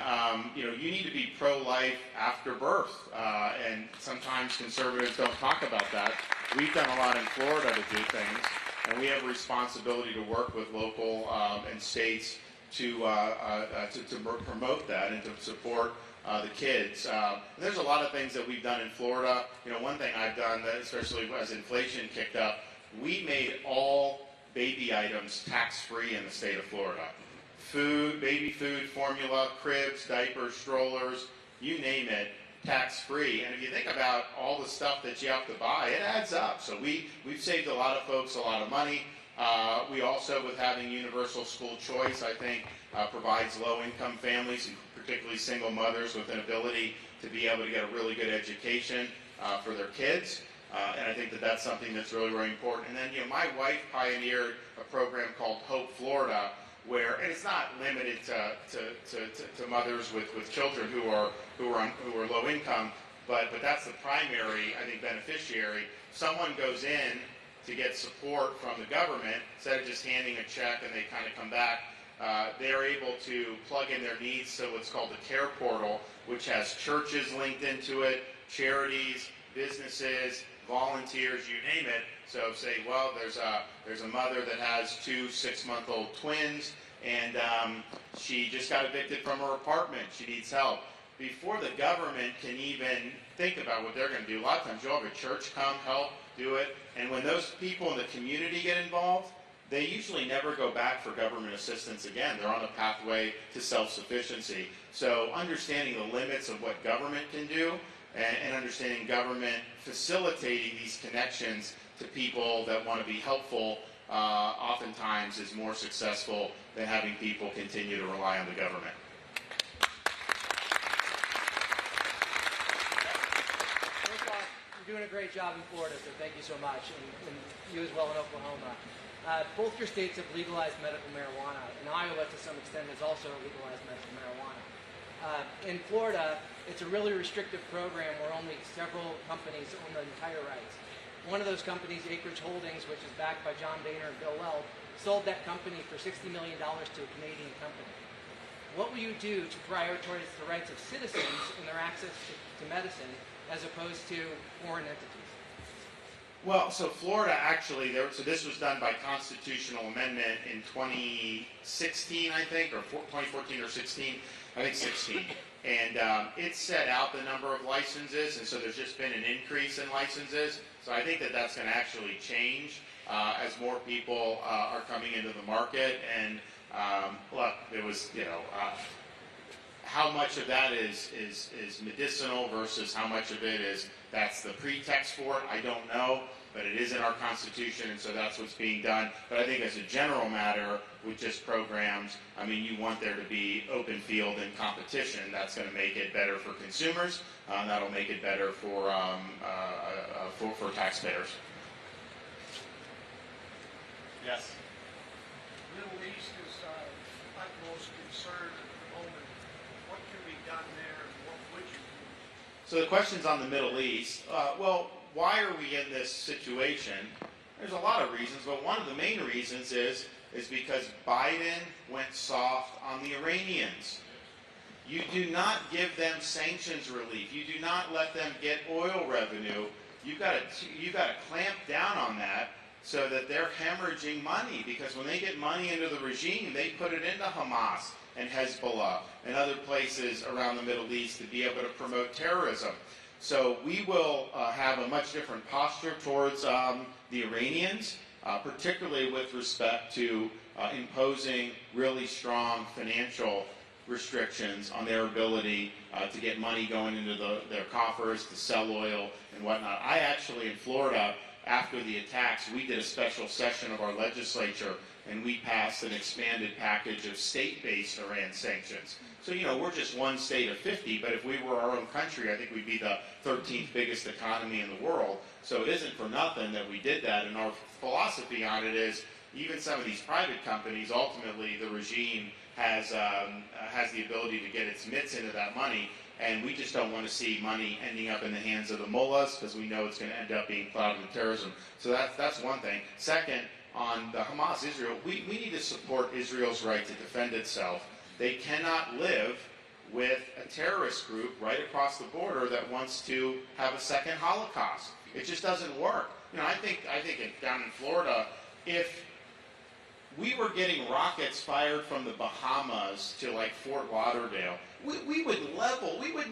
You need to be pro-life after birth, and sometimes conservatives don't talk about that. We've done a lot in Florida to do things, and we have a responsibility to work with local and states to promote that and to support the kids. There's a lot of things that we've done in Florida. One thing I've done, especially as inflation kicked up, we made all baby items tax-free in the state of Florida. Food, baby food, formula, cribs, diapers, strollers, you name it, tax-free. And if you think about all the stuff that you have to buy, it adds up. So we've saved a lot of folks a lot of money. We also, with having universal school choice, I think provides low-income families, and particularly single mothers, with an ability to be able to get a really good education for their kids. And I think that's something that's really, really important. And then, my wife pioneered a program called Hope Florida, and it's not limited to mothers with children who are low income, but that's the primary, I think, beneficiary. Someone goes in to get support from the government, instead of just handing a check and they kind of come back. They're able to plug in their needs to what's called the Care Portal, which has churches linked into it, charities, businesses, volunteers, you name it. So say, well, there's a mother that has 2 6-month-old twins, and she just got evicted from her apartment. She needs help. Before the government can even think about what they're going to do, a lot of times you'll have a church come, help, do it. And when those people in the community get involved, they usually never go back for government assistance again. They're on a pathway to self-sufficiency. So understanding the limits of what government can do, and understanding government facilitating these connections to people that want to be helpful oftentimes is more successful than having people continue to rely on the government. First off, you're doing a great job in Florida, so thank you so much, and you as well in Oklahoma. Both your states have legalized medical marijuana, and Iowa, to some extent, has also legalized medical marijuana. In Florida, it's a really restrictive program where only several companies own the entire rights. One of those companies, Acreage Holdings, which is backed by John Boehner and Bill Weld, sold that company for $60 million to a Canadian company. What will you do to prioritize the rights of citizens and their access to medicine as opposed to foreign entities? Well, so Florida actually, so this was done by constitutional amendment in 2016, I think, or 2014 or 16, I think 16. And it set out the number of licenses, and so there's just been an increase in licenses. So I think that that's going to actually change as more people are coming into the market. And look, there was, how much of that is medicinal versus how much of it is that's the pretext for it, I don't know, but it is in our Constitution, and so that's what's being done. But I think as a general matter, with just programs, I mean, you want there to be open field and competition. That's going to make it better for consumers. That'll make it better for taxpayers. Yes. Middle East is utmost concern at the moment. What can be done there, and what would you do? So the question's on the Middle East. Well, why are we in this situation? There's a lot of reasons, but one of the main reasons is because Biden went soft on the Iranians. You do not give them sanctions relief. You do not let them get oil revenue. You've got to clamp down on that so that they're hemorrhaging money, because when they get money into the regime, they put it into Hamas and Hezbollah and other places around the Middle East to be able to promote terrorism. So we will have a much different posture towards the Iranians, particularly with respect to imposing really strong financial restrictions on their ability to get money going into their coffers, to sell oil and whatnot. I actually, in Florida, after the attacks, we did a special session of our legislature, and we passed an expanded package of state-based Iran sanctions. So, we're just one state of 50, but if we were our own country, I think we'd be the 13th biggest economy in the world. So it isn't for nothing that we did that, and our philosophy on it is even some of these private companies, ultimately the regime has the ability to get its mitts into that money, and we just don't want to see money ending up in the hands of the mullahs, because we know it's going to end up being clouded with terrorism. So that's one thing. Second, on the Hamas-Israel, we need to support Israel's right to defend itself. They cannot live with a terrorist group right across the border that wants to have a second Holocaust. It just doesn't work. I think down in Florida, if we were getting rockets fired from the Bahamas to like Fort Lauderdale, we would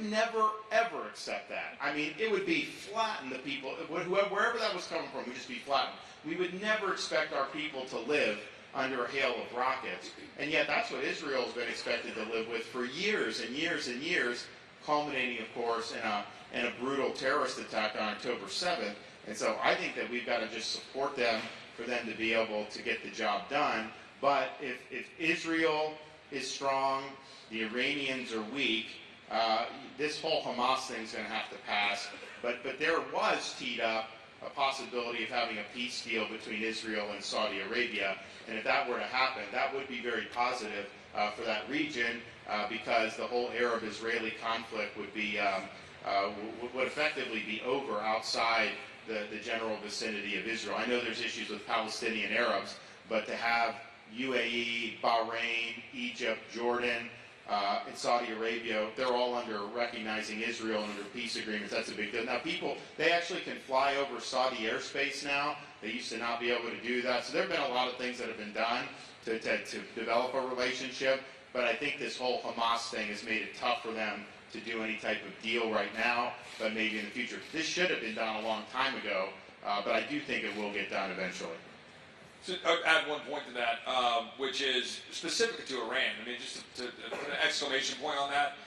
never ever accept that. I mean, it would be flatten the people, wherever that was coming from, would just be flattened. We would never expect our people to live under a hail of rockets. And yet that's what Israel's been expected to live with for years and years and years, culminating, of course, in a brutal terrorist attack on October 7th. And so I think that we've got to just support them for them to be able to get the job done. But if Israel is strong, the Iranians are weak, this whole Hamas thing's going to have to pass. But there was teed up a possibility of having a peace deal between Israel and Saudi Arabia. And if that were to happen, that would be very positive for that region, because the whole Arab-Israeli conflict would effectively be over outside the general vicinity of Israel. I know there's issues with Palestinian Arabs, but to have UAE, Bahrain, Egypt, Jordan, and Saudi Arabia, they're all under recognizing Israel under peace agreements. That's a big deal. Now, they actually can fly over Saudi airspace now. They used to not be able to do that. So there have been a lot of things that have been done to develop a relationship. But I think this whole Hamas thing has made it tough for them to do any type of deal right now, but maybe in the future. This should have been done a long time ago, but I do think it will get done eventually. So I'll add one point to that, which is specific to Iran. I mean, just to put an exclamation point on that.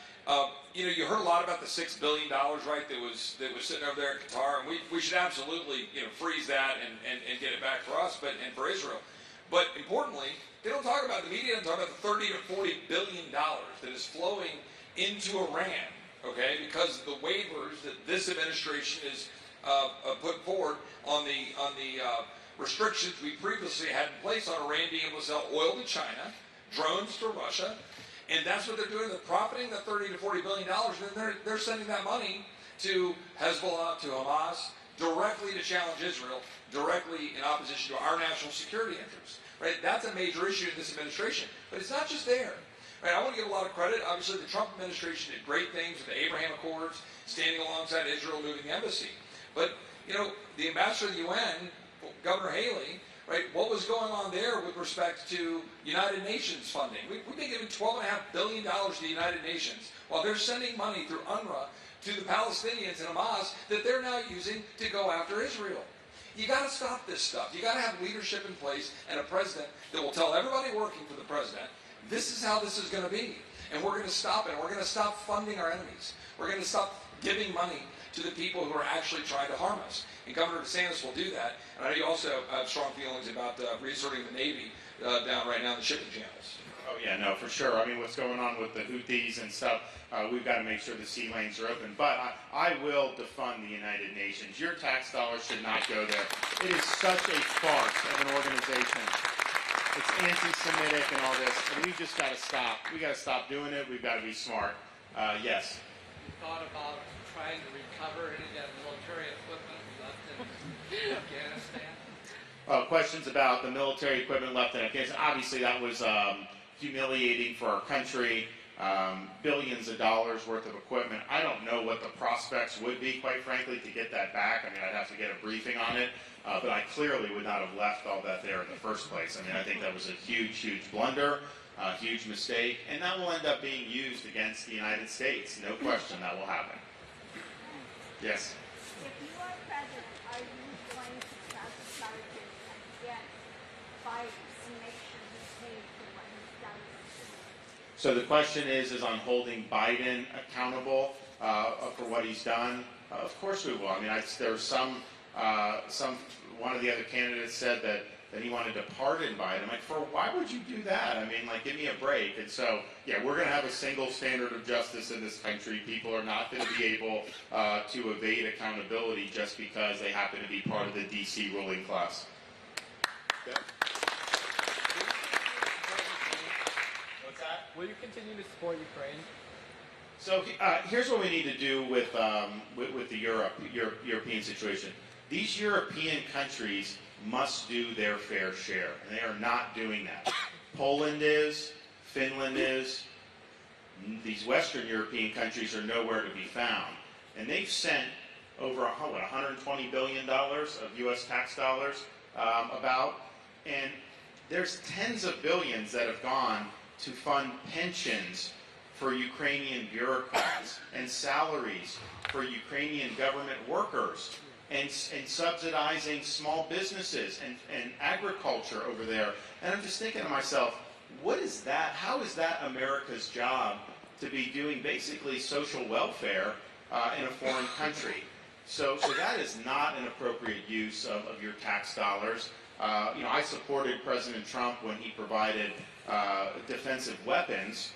You know, you heard a lot about the $6 billion, right, that was sitting over there in Qatar, and we should absolutely, you know, freeze that and get it back for us, and for Israel. But importantly, they don't talk about, the media doesn't talk about the $30 to $40 billion that is flowing into Iran, okay, because of the waivers that this administration is put forward on the restrictions we previously had in place on Iran being able to sell oil to China, drones to Russia, and that's what they're doing. They're profiting the $30 to $40 billion, and then they're sending that money to Hezbollah, to Hamas, directly to challenge Israel, directly in opposition to our national security interests. Right? That's a major issue in this administration. But it's not just there. Right? I want to give a lot of credit. Obviously, the Trump administration did great things with the Abraham Accords, standing alongside Israel, moving the embassy. But, you know, the ambassador of the UN, Governor Haley, right, what was going on there with respect to United Nations funding? We've been giving $12.5 billion to the United Nations while they're sending money through UNRWA to the Palestinians and Hamas that they're now using to go after Israel. You got to stop this stuff. You got to have leadership in place and a president that will tell everybody working for the president, this is how this is going to be. And we're going to stop it. We're going to stop funding our enemies. We're going to stop giving money to the people who are actually trying to harm us. And Governor DeSantis will do that. And I know you also have strong feelings about reasserting the Navy down right now in the shipping channels. Oh yeah, no, for sure. I mean, what's going on with the Houthis and stuff, we've got to make sure the sea lanes are open. But I will defund the United Nations. Your tax dollars should not go there. It is such a farce of an organization. It's anti-Semitic and all this, and we've just got to stop. We got to stop doing it. We've got to be smart. Yes. You thought about trying to recover any of that military equipment left in Afghanistan? Questions about the military equipment left in Afghanistan. Obviously, that was humiliating for our country. Billions of dollars worth of equipment. I don't know what the prospects would be, quite frankly, to get that back. I mean, I'd have to get a briefing on it. But I clearly would not have left all that there in the first place. I mean, I think that was a huge, huge blunder, a huge mistake, and that will end up being used against the United States. No question that will happen. Yes? If you are president, are you going to press charges against Biden and make sure he's paid for what he's done? So the question is on holding Biden accountable for what he's done. Of course we will. I mean, there was one of the other candidates said that he wanted to pardon Biden. I'm like, why would you do that? I mean, like, give me a break. And so, yeah, we're going to have a single standard of justice in this country. People are not going to be able to evade accountability just because they happen to be part of the D.C. ruling class. Yeah. What's that? Will you continue to support Ukraine? So here's what we need to do with the European situation. These European countries must do their fair share, and they are not doing that. Poland is, Finland is, these Western European countries are nowhere to be found. And they've sent over $120 billion of U.S. tax dollars and there's tens of billions that have gone to fund pensions for Ukrainian bureaucrats and salaries for Ukrainian government workers. And subsidizing small businesses and agriculture over there. And I'm just thinking to myself, what is that? How is that America's job to be doing basically social welfare in a foreign country? So that is not an appropriate use of your tax dollars. I supported President Trump when he provided defensive weapons,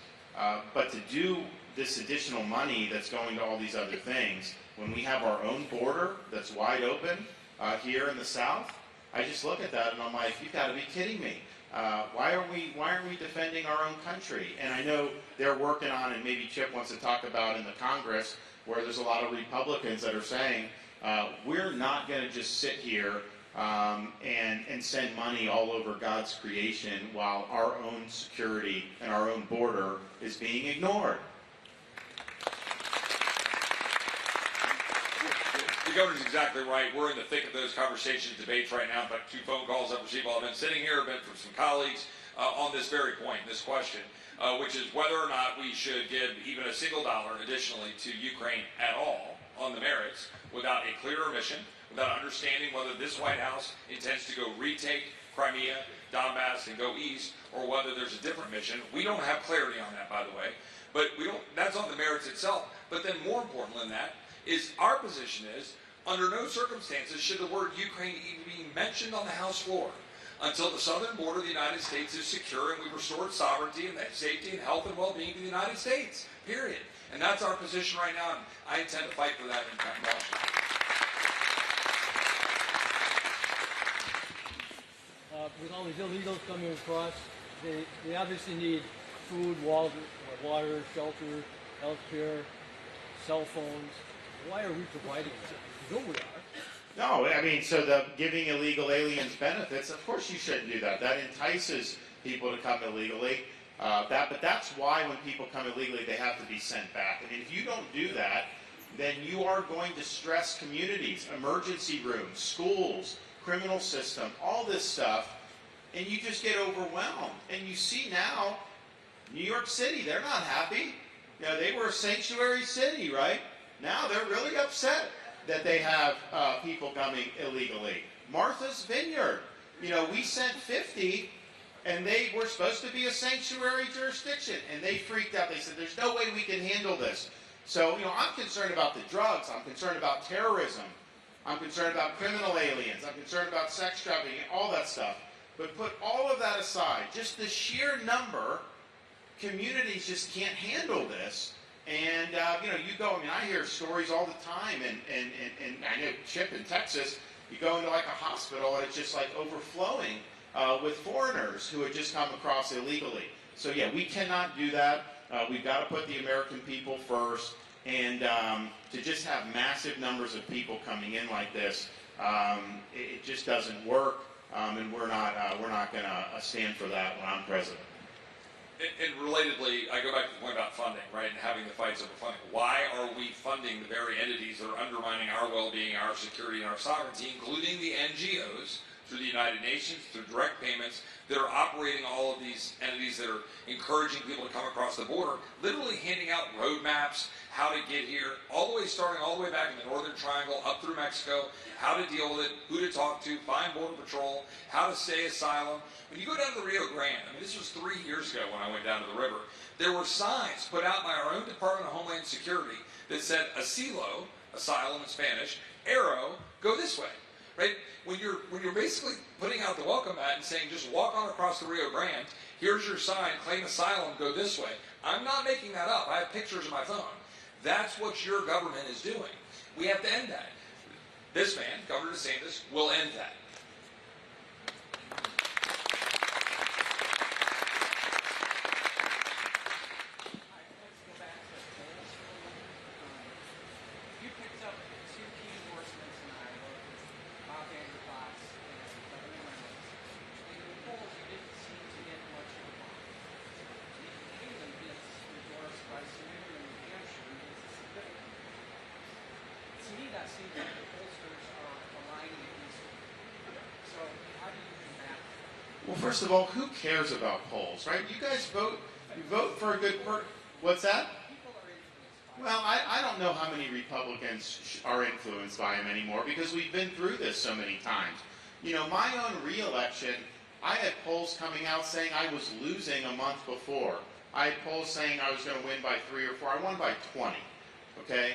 but to do this additional money that's going to all these other things, when we have our own border that's wide open here in the South, I just look at that and I'm like, you've got to be kidding me. Why aren't we defending our own country? And I know they're working on, and maybe Chip wants to talk about in the Congress, where there's a lot of Republicans that are saying, we're not going to just sit here and send money all over God's creation while our own security and our own border is being ignored. The governor's exactly right. We're in the thick of those conversations, debates right now. In fact, 2 phone calls I've received while I've been sitting here, been from some colleagues on this very point, this question, which is whether or not we should give even a single dollar additionally to Ukraine at all on the merits without a clearer mission, without understanding whether this White House intends to go retake Crimea, Donbass, and go east, or whether there's a different mission. We don't have clarity on that, by the way. But that's on the merits itself. But then more important than that is our position is, under no circumstances should the word Ukraine even be mentioned on the House floor until the southern border of the United States is secure and we've restored sovereignty and safety and health and well-being to the United States, period. And that's our position right now, and I intend to fight for that in Washington. With all these illegals coming across, they obviously need food, water, shelter, health care, cell phones. Why are we providing that? No, we are. No, I mean, so the giving illegal aliens benefits, of course you shouldn't do that. That entices people to come illegally. But that's why when people come illegally, they have to be sent back. I mean, if you don't do that, then you are going to stress communities, emergency rooms, schools, criminal system, all this stuff, and you just get overwhelmed. And you see now, New York City, they're not happy. You know, they were a sanctuary city, right? Now they're really upset that they have people coming illegally. Martha's Vineyard, you know, we sent 50, and they were supposed to be a sanctuary jurisdiction, and they freaked out. They said, there's no way we can handle this. So, you know, I'm concerned about the drugs. I'm concerned about terrorism. I'm concerned about criminal aliens. I'm concerned about sex trafficking, all that stuff. But put all of that aside, just the sheer number, communities just can't handle this. And, you know, you go, I mean, I hear stories all the time, and I know, Chip, in Texas, you go into like a hospital and it's just like overflowing with foreigners who had just come across illegally. So, yeah, we cannot do that. We've got to put the American people first. And to just have massive numbers of people coming in like this, it just doesn't work. And we're not going to stand for that when I'm president. And relatedly, I go back to the point about funding, right, and having the fights over funding. Why are we funding the very entities that are undermining our well-being, our security, and our sovereignty, including the NGOs, through the United Nations, through direct payments, that are operating all of these entities that are encouraging people to come across the border, literally handing out roadmaps, how to get here, starting all the way back in the Northern Triangle, up through Mexico, how to deal with it, who to talk to, find Border Patrol, how to stay asylum. When you go down to the Rio Grande, I mean, this was 3 years ago when I went down to the river, there were signs put out by our own Department of Homeland Security that said asilo, asylum in Spanish, arrow, go this way. Right? When you're basically putting out the welcome mat and saying just walk on across the Rio Grande, here's your sign, claim asylum, go this way. I'm not making that up. I have pictures on my phone. That's what your government is doing. We have to end that. This man, Governor DeSantis, will end that. Well, first of all, who cares about polls, right? You guys vote. You vote for a good person. What's that? Well, I don't know how many Republicans are influenced by him anymore because we've been through this so many times. You know, my own re-election, I had polls coming out saying I was losing a month before. I had polls saying I was going to win by 3 or 4. I won by 20. Okay?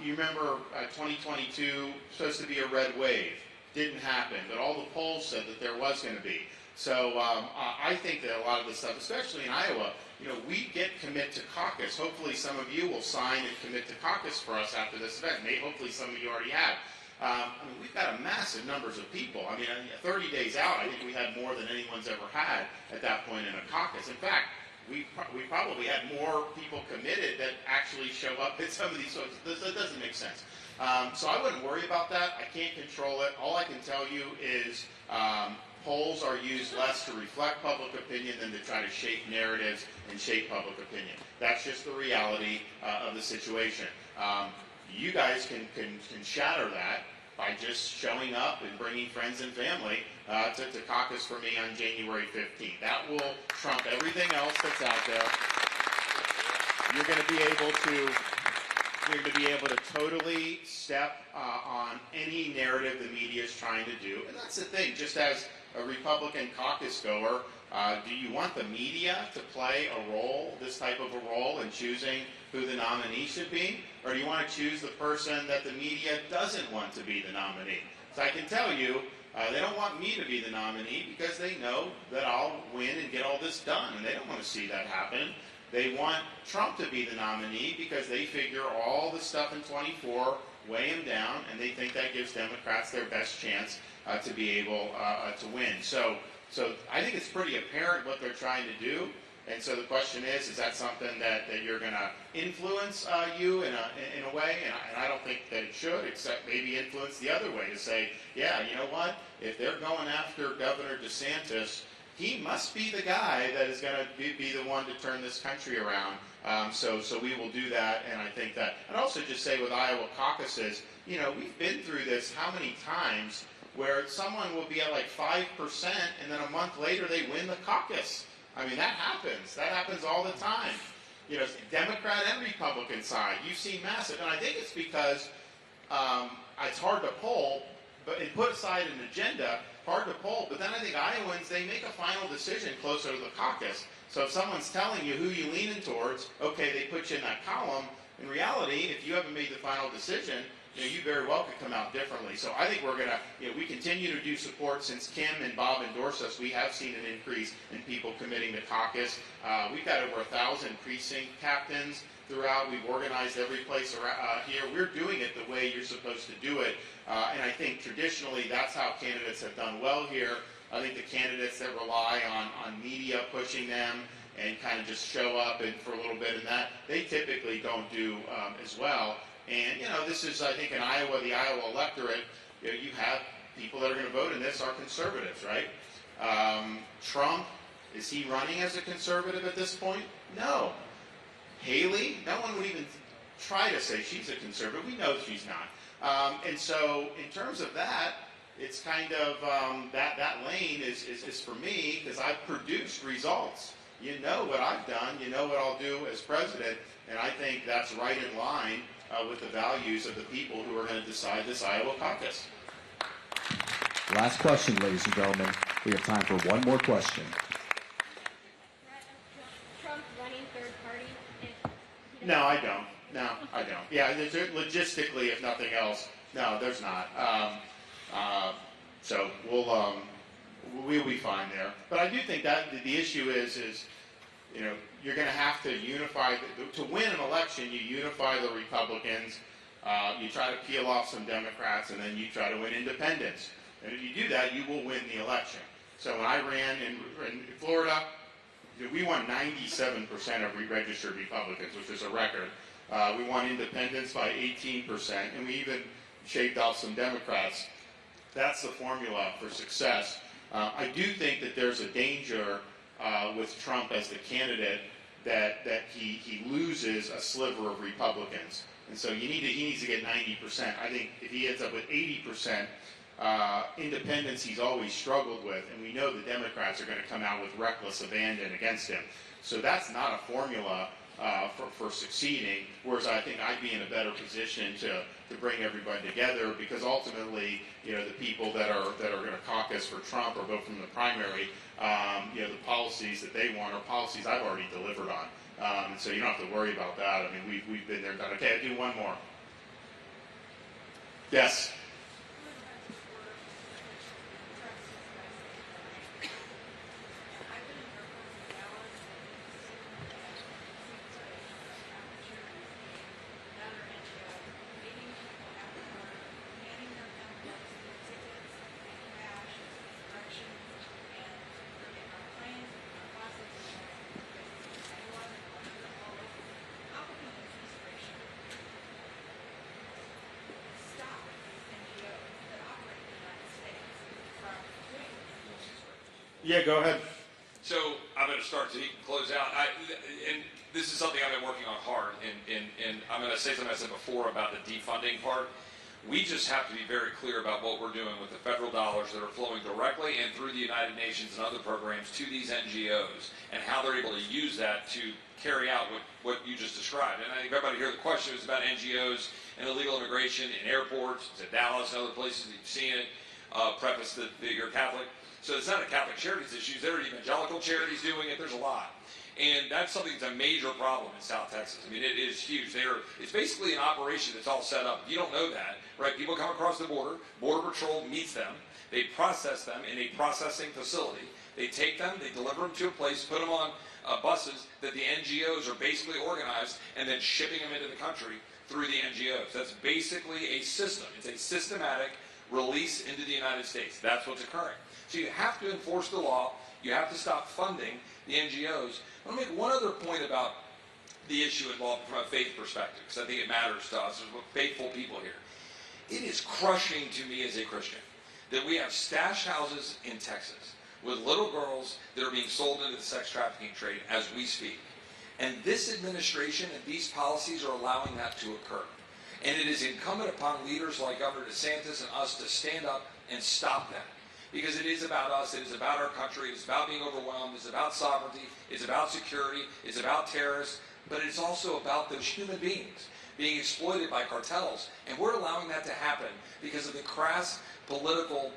You remember 2022, supposed to be a red wave. Didn't happen, but all the polls said that there was going to be. So I think that a lot of this stuff, especially in Iowa, you know, we get commit to caucus. Hopefully some of you will sign and commit to caucus for us after this event. Maybe, hopefully some of you already have. I mean, we've got a massive numbers of people. I mean, 30 days out, I think we had more than anyone's ever had at that point in a caucus. In fact, we probably had more people committed that actually show up at some of these folks. That doesn't make sense. So I wouldn't worry about that. I can't control it. All I can tell you is polls are used less to reflect public opinion than to try to shape narratives and shape public opinion. That's just the reality of the situation. You guys can shatter that by just showing up and bringing friends and family to caucus for me on January 15th. That will trump everything else that's out there. You're going to be able to You're going to be able to totally step on any narrative the media is trying to do. And that's the thing, just as a Republican caucus goer, do you want the media to play a role, this type of a role, in choosing who the nominee should be? Or do you want to choose the person that the media doesn't want to be the nominee? So I can tell you, they don't want me to be the nominee because they know that I'll win and get all this done, and they don't want to see that happen. They want Trump to be the nominee because they figure all the stuff in 24 weigh him down, and they think that gives Democrats their best chance to be able to win. So I think it's pretty apparent what they're trying to do. And so the question is that something that you're going to influence you in a way? And I don't think that it should, except maybe influence the other way to say, yeah, you know what? If they're going after Governor DeSantis, he must be the guy that is going to be the one to turn this country around. So we will do that, and I think that. I'd also just say with Iowa caucuses, you know, we've been through this how many times where someone will be at like 5%, and then a month later they win the caucus. I mean, that happens. That happens all the time. You know, Democrat and Republican side, you see massive. And I think it's because it's hard to poll, but and put aside an agenda, hard to poll. But then I think Iowans, they make a final decision closer to the caucus. So if someone's telling you who you leaning towards, okay, they put you in that column. In reality, if you haven't made the final decision, you know, you very well could come out differently. So I think we're going to, you know, we continue to do support. Since Kim and Bob endorsed us, we have seen an increase in people committing to caucus. We've got over 1,000 precinct captains throughout. We've organized every place around, here. We're doing it the way you're supposed to do it. And I think traditionally that's how candidates have done well here. I think the candidates that rely on media pushing them and kind of just show up and for a little bit and that, they typically don't do as well. And, you know, this is, I think, in Iowa, the Iowa electorate, you know, you have people that are going to vote in this are conservatives, right? Trump, is he running as a conservative at this point? No. Haley, no one would even try to say she's a conservative. We know she's not. And so in terms of that, it's kind of that lane is for me because I've produced results. You know what I've done. You know what I'll do as president. And I think that's right in line with the values of the people who are going to decide this Iowa caucus. Last question, ladies and gentlemen. We have time for one more question. Trump running third party? No, I don't. No, I don't. Yeah, logistically, if nothing else, no, there's not. So we'll be fine there. But I do think that the issue is you know, you're going to have to unify. To win an election, you unify the Republicans, you try to peel off some Democrats, and then you try to win independents. And if you do that, you will win the election. So when I ran in Florida, we won 97% of registered Republicans, which is a record. We won independents by 18%, and we even shaved off some Democrats. That's the formula for success. I do think that there's a danger with Trump as the candidate that he loses a sliver of Republicans. And so he needs to get 90%. I think if he ends up with 80%, independents he's always struggled with, and we know the Democrats are going to come out with reckless abandon against him. So that's not a formula for succeeding, whereas I think I'd be in a better position to bring everybody together, because ultimately, you know, the people that are going to caucus for Trump or vote from the primary, you know, the policies that they want are policies I've already delivered on. So you don't have to worry about that. I mean, we've been there and done. Okay, I'll do one more. Yes. Yeah, go ahead. So I'm going to start so he can close out. And this is something I've been working on hard. And I'm going to say something I said before about the defunding part. We just have to be very clear about what we're doing with the federal dollars that are flowing directly and through the United Nations and other programs to these NGOs, and how they're able to use that to carry out what you just described. And I think everybody here, the question was about NGOs and illegal immigration in airports, to Dallas and other places that you've seen it, preface that you're Catholic. So it's not a Catholic Charities issue. There are evangelical charities doing it. There's a lot. And that's something that's a major problem in South Texas. I mean, it is huge. It's basically an operation that's all set up. You don't know that, right? People come across the border. Border Patrol meets them. They process them in a processing facility. They take them, they deliver them to a place, put them on buses that the NGOs are basically organized, and then shipping them into the country through the NGOs. That's basically a system. It's a systematic release into the United States. That's what's occurring. So you have to enforce the law. You have to stop funding the NGOs. I want to make one other point about the issue involved from a faith perspective, because I think it matters to us. There's faithful people here. It is crushing to me as a Christian that we have stash houses in Texas with little girls that are being sold into the sex trafficking trade as we speak. And this administration and these policies are allowing that to occur. And it is incumbent upon leaders like Governor DeSantis and us to stand up and stop that. Because it is about us, it is about our country, it's about being overwhelmed, it's about sovereignty, it's about security, it's about terrorists, but it's also about those human beings being exploited by cartels. And we're allowing that to happen because of the crass political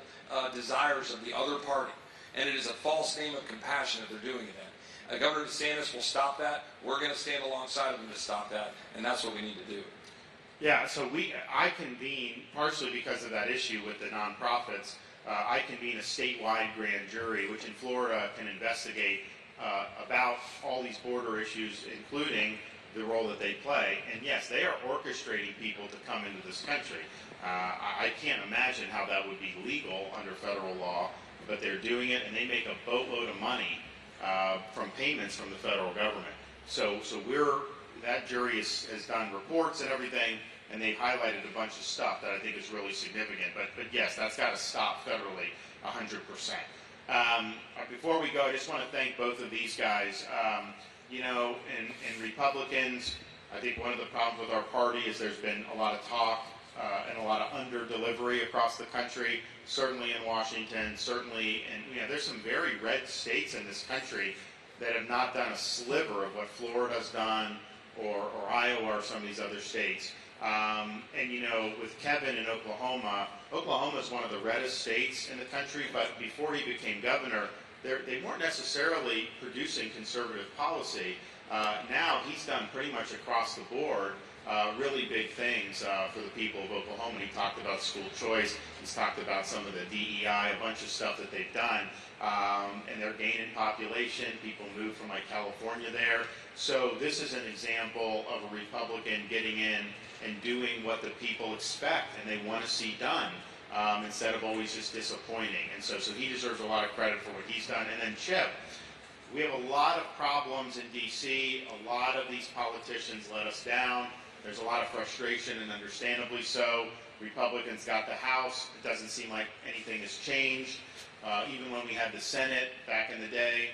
desires of the other party. And it is a false name of compassion that they're doing it in. Governor DeSantis will stop that. We're going to stand alongside of him to stop that, and that's what we need to do. Yeah, so I convene, partially because of that issue with the nonprofits, I convene a statewide grand jury, which in Florida can investigate about all these border issues, including the role that they play. And yes, they are orchestrating people to come into this country. I can't imagine how that would be legal under federal law, but they're doing it, and they make a boatload of money from payments from the federal government. So that jury has done reports and everything, and they've highlighted a bunch of stuff that I think is really significant. But yes, that's got to stop federally 100%. Before we go, I just want to thank both of these guys. In Republicans, I think one of the problems with our party is there's been a lot of talk and a lot of under-delivery across the country, certainly in Washington, certainly there's some very red states in this country that have not done a sliver of what Florida's done or Iowa or some of these other states. With Kevin in Oklahoma is one of the reddest states in the country, but before he became governor, they weren't necessarily producing conservative policy. Now he's done pretty much across the board really big things for the people of Oklahoma. He talked about school choice. He's talked about some of the DEI, a bunch of stuff that they've done. And they're gaining population. People move from California there. So this is an example of a Republican getting in and doing what the people expect and they want to see done, instead of always just disappointing. And so he deserves a lot of credit for what he's done. And then Chip, we have a lot of problems in D.C. A lot of these politicians let us down. There's a lot of frustration, and understandably so. Republicans got the House. It doesn't seem like anything has changed. Even when we had the Senate back in the day,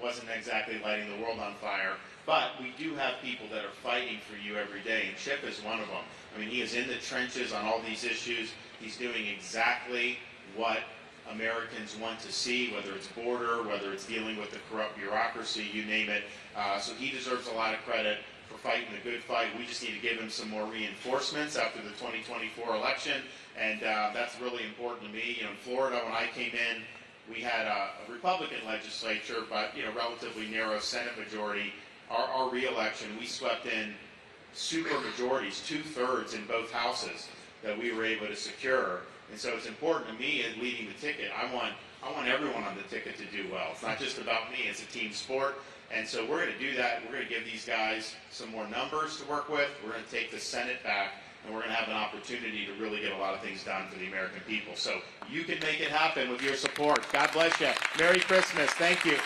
wasn't exactly lighting the world on fire. But we do have people that are fighting for you every day, and Chip is one of them. I mean, he is in the trenches on all these issues. He's doing exactly what Americans want to see, whether it's border, whether it's dealing with the corrupt bureaucracy, you name it. So he deserves a lot of credit for fighting the good fight. We just need to give him some more reinforcements after the 2024 election, and that's really important to me. In Florida, when I came in, we had a Republican legislature, but relatively narrow Senate majority. Our re-election, we swept in super majorities, 2/3 in both houses that we were able to secure. And so it's important to me in leading the ticket. I want everyone on the ticket to do well. It's not just about me. It's a team sport. And so we're going to do that. We're going to give these guys some more numbers to work with. We're going to take the Senate back, and we're going to have an opportunity to really get a lot of things done for the American people. So you can make it happen with your support. God bless you. Merry Christmas. Thank you.